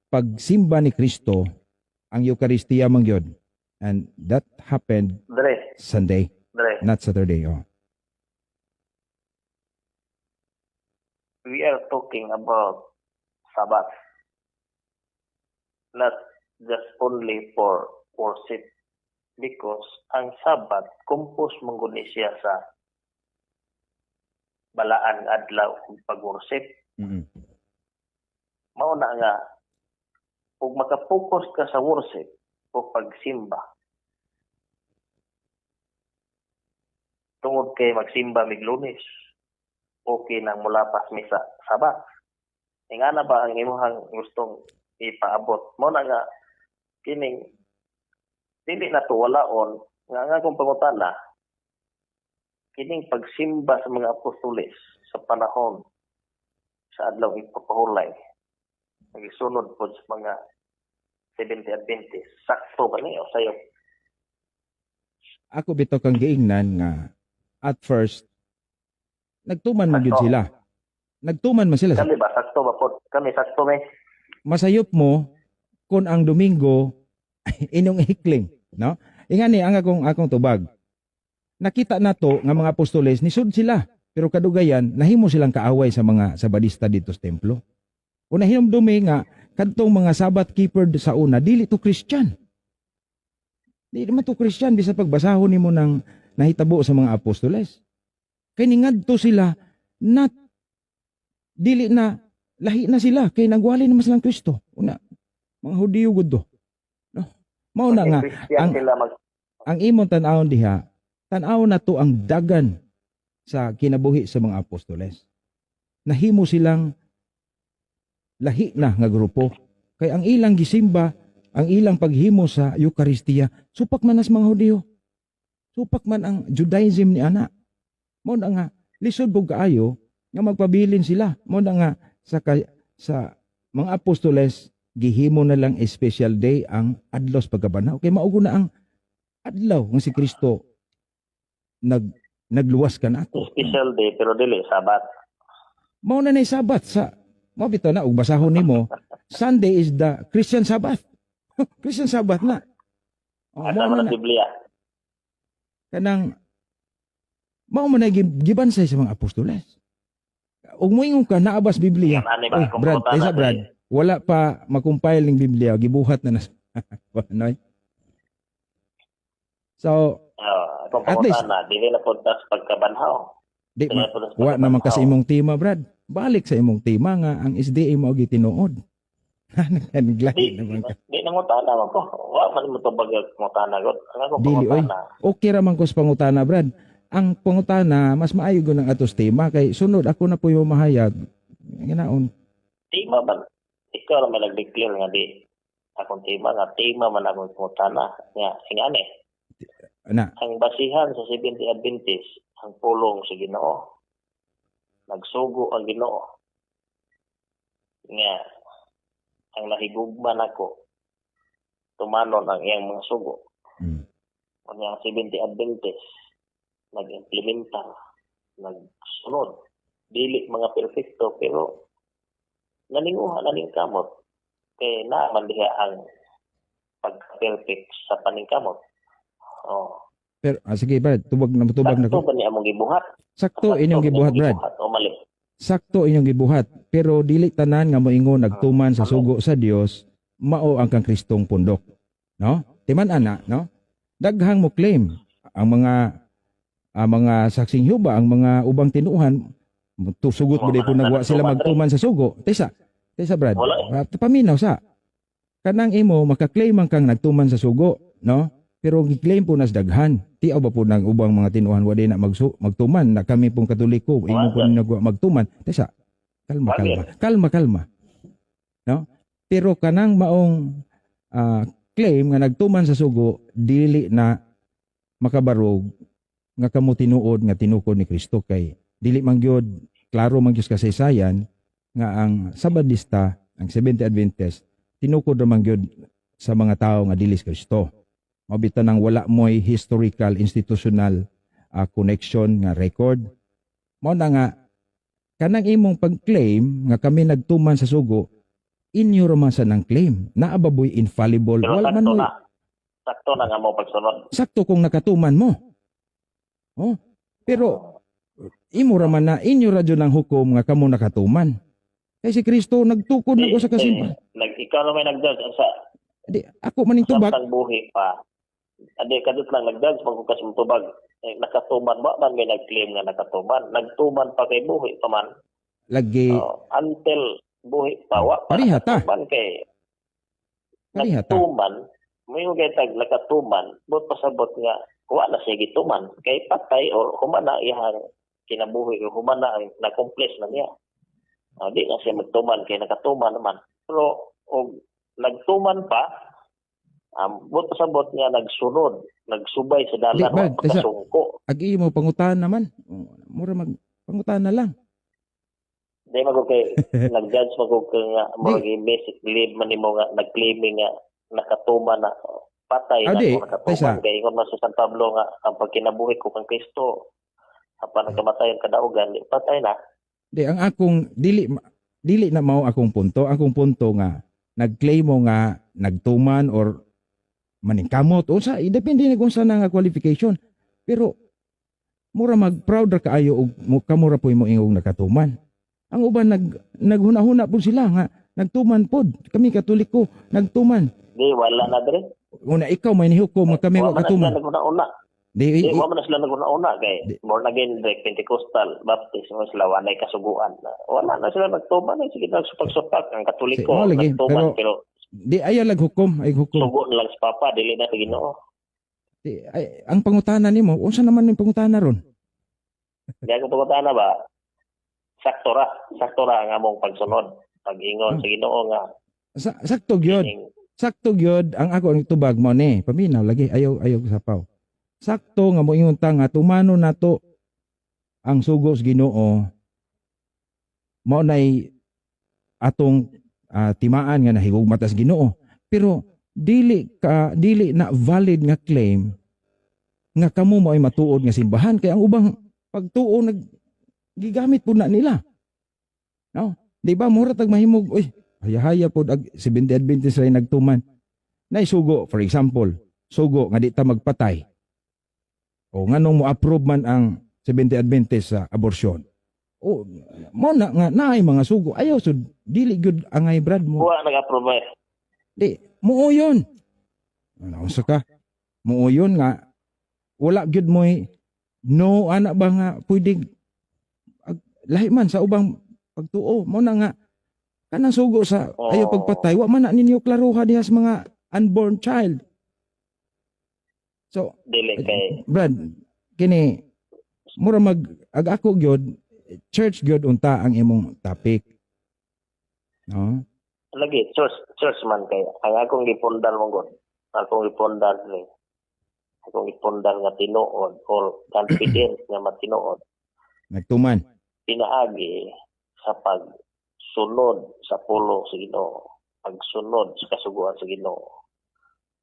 pagsimba ni Kristo, ang Eucharistia man yun. And that happened Dre, Sunday, Dre. not Saturday. Oh. We are talking about Sabbath. Not just only for worship. Because ang Sabbath, compose mong guni siya sa balaan adlaw ug pag-worship. Mm-mm. Mao na nga, kung makapokus ka sa worship o pagsimba, tungod kay magsimba mig Lunes, okay nang mulapas mi sa Sabat. Nga na ba ang imuhang gustong ipaabot? Mao na nga, kining dili na to walaon nga kung pangutana, kining pagsimba sa mga apostoles sa panahon sa adlaw ipapahulay, nagisunod po sa mga 70 Adventist, sakto ba niyo sayo? Ako bito kang giingnan nga at first nagtuman man gyud Sakto. sila. Nagtuman man sila. Kami ba sakto ba po? Kami sakto may Masayop mo kung ang Domingo inong hikling, no? Ingani ang akong tubag. Nakita nato nga mga apostoles nisud sila, pero kadugayan nahimo silang kaaway sa mga Sabadista dito sa templo. Una hinumdumi nga kadtong mga Sabbath keeper sa una dili to Christian. Di man to Christian bisa pagbasahon nimo ng nahitabo sa mga apostoles. Kay ningadto sila not dili na lahi na sila kay nagwali naman silang Kristo. Una mga Hudiyo gud do. No? Mao na nga Christian ang- sila mag ang imong tan-awon diha, tan-aw na to ang dagan sa kinabuhi sa mga apostoles. Nahimo silang lahi na nga grupo. Kay ang ilang gisimba, ang ilang paghimo sa Eucharistia, supak man as mga Hudiyo. Supak man ang Judaism ni ana. Mo na nga lisod bug kaayo nga magpabilin sila. Mo na nga sa mga apostoles gihimo na lang special day ang adlaw sa pagkabanaw. Kay maugo na ang adlaw nga si Kristo nagluwas ka na ato. special day pero dili Sabat. Mao na nay Sabat sa mao bitaw na ug basahon nimo. Sunday is the Christian Sabbath. Christian Sabbath na. Oh, Asa mao man na ang Biblia? kanang mao man na gibansay sa mga apostoles. Ug moingon ka naabas Biblia. Yan, ani ba? Oy, Kung Brad, pangutana taysa Brad, dili. wala pa makumpile ning Biblia, gibuhat na Noy. So, Kung At least- pangutana, dili na po tas pagkabanhaw. di Dili ma, na po tas wa naman kasi pagkabanhaw. imong tema, Brad. Balik sa imong tema nga ang SDA mao gitinuod. Naglahi naman ka. Di nangutana man ko. Wa man mo to bagay pangutana gud. Ang akong Dili, oy. pangutana. Okay ra man ko sa pangutana, Brad. Ang pangutana mas maayo gyud ang atos tema kay sunod ako na po yung mahayag. Ginaon. Tema man. Ikaw ra man nag-declare nga di akong tema nga tema man akong pangutana. Nga, ingani. Ana, Ang basihan sa 70 Adventist, ang pulong sa Ginoo. Nagsugo ang Ginoo. Nga, ang nahigugman ako, tumanon ang iyang mga sugo. mm, Ang iyang 70 Adventist, nag-implementa, nagsunod. Dili mga perfecto, pero nalinguha, nalingkamot. Kaya naman diha ang pag-perfect sa paningkamot. Oh. pero sige, Brad, tubag na Sakto ko. ba niya among gibuhat? Sakto inyong ba niya gibuhat, among Brad. gibuhat? O mali? Sakto inyong gibuhat, pero dili tanan nga moingon nagtuman sa sugo sa Dios mao ang kang Kristong pundok, no? Timan ana, no? Daghang mo claim ang mga saksing Jehova, ang mga ubang tinuhan tusugot mo po nagwa sila magtuman sa sugo. Tesa Brad. Wala. Paminaw sa kanang imo makaklaim man kang nagtuman sa sugo, no? Pero giklaim po nas daghan. Tiaw ba po ng ubang mga tinuhan wala na magtuman na kami pong Katoliko imo po nagwa magtuman. Tesa, kalma. No? Pero kanang maong claim nga nagtuman sa sugo dili na makabarog nga kamo tinuod nga tinukod ni Kristo kay dili man gyud klaro man gyud kasaysayan nga ang Sabadista, ang 70 Adventist tinukod ra man gyud sa mga tawo nga dili sa Kristo. Mabitan nang wala mo'y historical institutional connection nga record Mao na nga kanang imong pag-claim nga kami nagtuman sa sugo, inyo ra man sa nang claim. Naababoy infallible. Pero Wala man sakto mo. na. Sakto na nga mo pagsunod. Sakto kung nakatuman mo. Oh. Pero imo ra man na inyo ra jud ang hukom nga kamo nakatuman. Kay si Kristo nagtukod na sa kasimbahan. Ikaw naman nag-judge sa Di ako maning tubag. samtang buhi pa. Adi kadit lang nag-judge pag kasumtubag. Nakatuman ba man may nag-claim nga nakatuman. Nagtuman pa kay buhi pa man. Lagi Until buhi pa. Wa pa Pariha ta. nakatuman kay Pariha ta. nagtuman. May mga tag nakatuman. But pasabot nga wa na siya gituman. Kay patay or humana iyang kinabuhi o humana ang na-accomplish na niya. Di na siya magtuman kay nakatuman naman. Pero og nagtuman pa, but pasabot nga nagsunod, nagsubay sa dalan, Di, Brad, wa pagkasungko. Agi mo pangutan naman. Mura mag pangutan na lang. Di magod kay nag-judge magod nga murag basic believe man nimo nga nag-claiming nga nakatuman na patay na Di, kung nakatuman kay ingon man sa San Pablo nga ang pagkinabuhi ko kang Kristo apan nagkamatay ang kadaugan di patay na. Di, ang akong dili na mao akong punto. Akong punto nga nag-claim mo nga nagtuman or maningkamot o sa depende na kung saan nga qualification. Pero mura mag-proud ra kaayo og kamura po imo ingong nakatuman. Ang uban naghuna-huna po sila nga nagtuman pod. Kami Katoliko nagtuman. Di wala na dire. Una ikaw may nihukom nga kami wa katuman. Naguna-una. Di, Wa man na sila naguna-una kay born again like Pentecostal, Baptist, mo sila walay kasuguan. Wala na sila nagtuman, sige nagsupak-supak ang Katoliko lagi, nagtuman pero di ayaw lag hukom, ay hukom. sugo na lang sa Papa, dili na sa Ginoo. Di, ay, ang pangutana nimo, unsa naman yung pangutana ron? Di ako pagkutana ba? Sakto ra ang among pagsunod. Pag-ingon sa Ginoo nga Sakto gyud. Sakto gyud ang ako ang tubag mo ni. Paminaw lagi ayaw sapaw. Sakto nga mo ingon ta nga tumano nato ang sugo sa Ginoo. Mao nay atong timaan nga nahigugma ta sa Ginoo. Pero dili na valid nga claim nga kamo mo ay matuod nga simbahan kay ang ubang pagtuo gigamit po na nila. No? Di ba mura tag mahimog oy haya-haya pod ag 70 Adventist ray nagtuman. Nay sugo for example, sugo nga di ta magpatay. O nganong mo approve man ang 70 Adventist sa abortion. O mo na nga naay mga sugo ayaw sud dili gyud angay brad mo. wa nag-approve. Di muo yun. Ano sa ka? Muo yun nga wala gyud mo no ana ba nga pwede lahi man sa ubang pagtuo mo na nga kanang sugo sa ayaw pagpatay wa man na ninyo klaruha diha sa mga unborn child. So Dili kay Brad kini mura ako gyud church gyud unta ang imong topic. No? lagi church man kay ang akong gipundar mo gud. Akong gipundar ni akong gipundar nga tinuod or confidence nga matinuod. Nagtuman. Pinaagi sa pagsunod sa pulo sa Ginoo, pagsunod sa kasuguan sa Ginoo.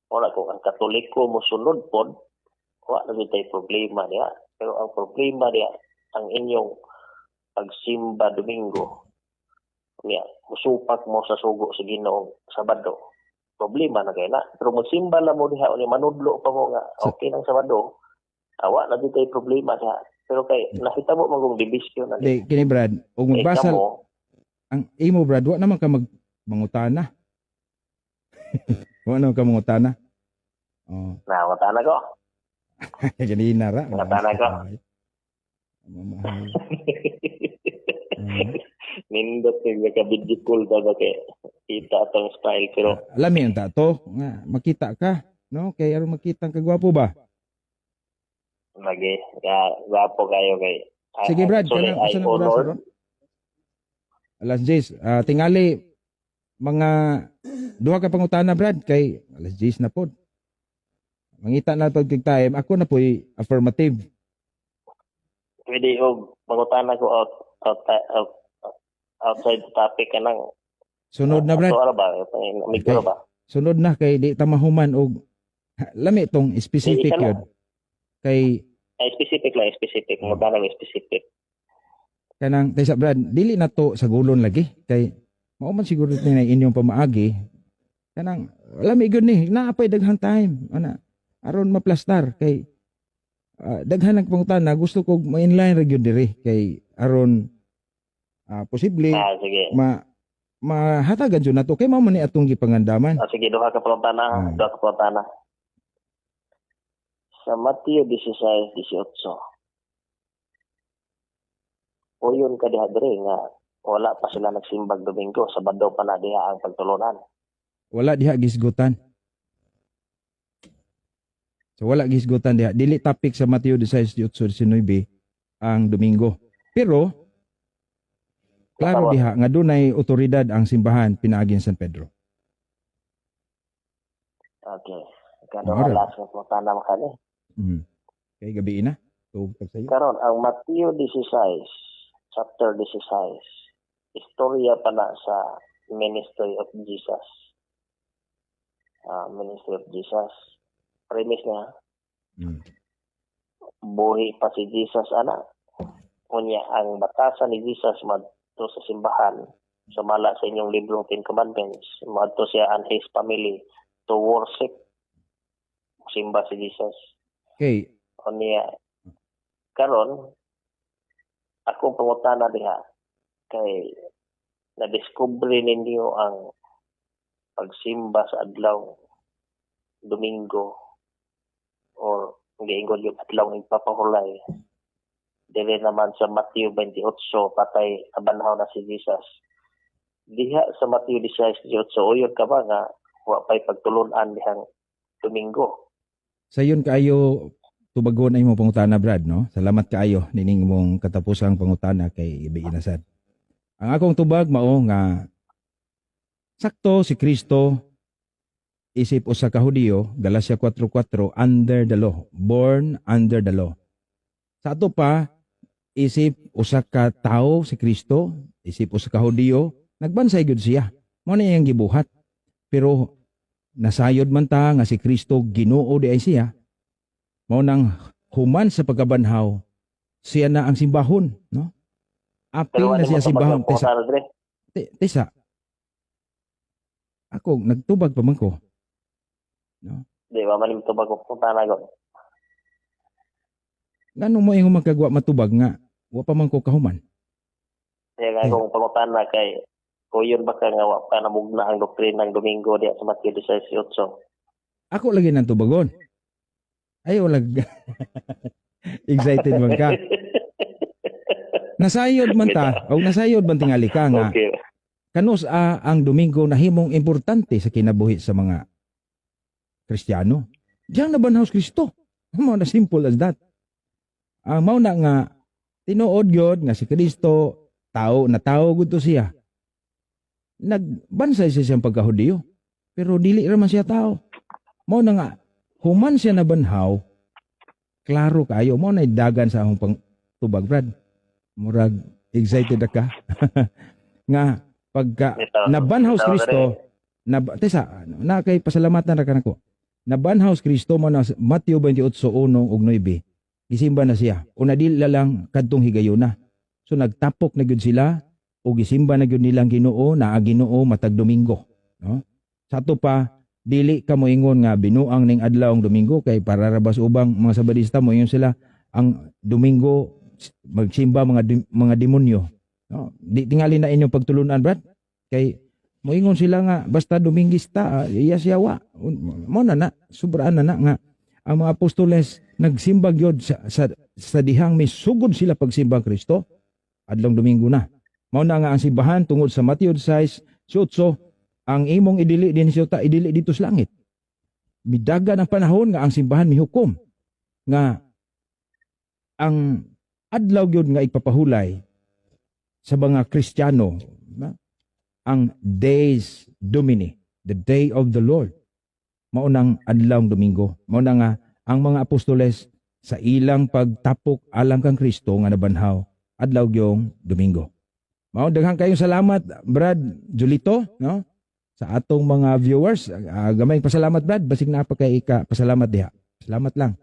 Wala kung ang Katoliko mo sunod pod, wala na tay problema niya. Pero ang problema niya ang inyong pagsimba Domingo. Niya, musupak mo sa sugo sa Ginoo Sabado. Problema na kay na. Pero magsimba lang mo diha o manudlo pa mo nga okay nang Sabado. Awa na di tay problema niya. Pero kay nakita mo magong division na. Di kini Brad, ug magbasa ang imo Brad, wa naman ka mangutana. Wa naman ka mangutana. Oh. Na matana ko. Ganina ra. Matana ko. Mamahal. Nindot nga ka-video call ba kay kita atong style pero Alami ang tato nga makita ka, no? Kay aron makita ka gwapo ba? lagi gapo kayo kay Sige Brad, actually, kana I usa na honor oras ron? Alas 10, tingali mga duha ka pangutana Brad kay alas 10 na pod. Mangita na pag time, ako na po'y affirmative. pwede og mangutana ko outside the topic kanang Sunod na Brad. ano ba amigo ba Sunod na kay di ta mahuman og lami tong specific Di, yun. Kay specific lang specific mangutana ng specific kanang tay sa Brad, dili na to sa gulon lagi kay mao man siguro na inyong pamaagi kanang wala mi gyud ni naapay daghang time ana aron maplastar kay daghan ng pangutana gusto kog ma-inline ra gyud diri kay aron posible Sige. mahatagan jud nato kay mao man ni atong gipangandaman. Sige, duha ka pangutana. Duha ka pangutana. Sa Mateo 16:18. Uyon ka diha diri nga wala pa sila nagsimbag Domingo, Sabado pa na diha ang pagtulunan. Wala diha gisgutan. So wala gisgutan diha. Dili topic sa Mateo 16:18-19 ang Domingo. Pero klaro diha nga dunay otoridad ang simbahan pinaaging San Pedro. Okay. Kano alas nga pangutana makani. Kay gabi na. Tuog tag sayo. Karon ang Mateo 16, chapter 16. Istorya pa na sa Ministry of Jesus. Ministry of Jesus. Premise niya, buhi pa si Jesus, ana. Unya, ang batasan ni Jesus madto sa simbahan, sumala sa inyong librong 10 Commandments, madto siya and his family to worship, simba si Jesus. Okay. Unya, karon akong pangutana diha, kay na-discover ninyo ang pagsimba sa adlaw Domingo or giingod yung adlaw ng papahulay. Dili naman sa Mateo 28 patay abanhaw na si Jesus. Diha sa Mateo 16:18 uyon ka ba nga wa pay pagtulunan dihang Domingo. Sayon kaayo tubagon ay mo pangutana Brad no. Salamat kaayo nining mong katapusang pangutana kay Ibiinasad. Ang akong tubag mao nga sakto si Kristo isip usa ka Hudiyo, Galacia 4:4 under the law, born under the law. Sa ato pa isip usa ka tawo si Kristo, isip usa ka Hudiyo, nagbansay gyud siya. Mao na iyang gibuhat. Pero nasayod man ta nga si Kristo Ginoo di ay siya. Mao nang human sa pagkabanhaw, siya na ang simbahon, no? Apil na siya simbahon. Tesa. Ako nagtubag pa man ko. No? Di ba manim tubag ko putana ko. Ngano mo ingon magkagwa matubag nga wa pa man ko kahuman. Kaya nga kung pangutana kay kuyon ba ka nga wa pa namugna ang doktrina ng Domingo diya sa Mateo 16:18. Ako lagi nang tubagon. Ayaw lag. Excited man ka. Nasayod man ta, o nasayod man tingali ka nga. Okay. Kanus ang Domingo nahimong importante sa kinabuhi sa mga Kristiyano. Diyan na banhaw Kristo. Mao na simple as that. Ang mao na nga tinuod gyud nga si Kristo tao na tao gud to siya. Nagbansay siya siyang pagkahudiyo. Pero dili ra man siya tao. Mao na nga human siya na banhaw. Klaro kayo mao na dagan sa akong pangtubag Brad. Murag excited ka. Nga pagka nabanhaw si Kristo na kay pasalamatan ra kanako. Nabanhaw si Kristo mo na Mateo 28:1 ug 9. Gisimba na siya. Una dili lang kadtong higayuna. So nagtapok na gyud sila o gisimba na gyud nilang Ginoo na Ginoo matag Domingo, no? Sa ato pa dili ka moingon nga binuang ning adlaw ang Domingo kay para rabas ubang mga Sabadista moingon sila ang Domingo magsimba mga demonyo, no? Di tingali na inyong pagtulunan Brad kay moingon sila nga basta Domingista iya siya wa mo na sobraan na nga ang mga apostoles nagsimba gyud sa dihang misugod sila pagsimba Kristo adlong Domingo na. Mao na nga ang simbahan tungod sa Mateo 6:18 ang imong idili din siya idili dito sa langit. Midagan ang panahon nga ang simbahan mihukom nga ang adlaw gyud nga ipapahulay sa mga Kristiyano ang Days Domini, the day of the Lord. Mao nang adlawng Domingo. Mao na nga ang mga apostoles sa ilang pagtapok alang kang Kristo nga nabanhaw adlaw gyung Domingo. Mao daghang kayong salamat Brad Julito, no? Sa atong mga viewers, gamay pasalamat Brad, basig na pa kay pasalamat diha. Salamat lang.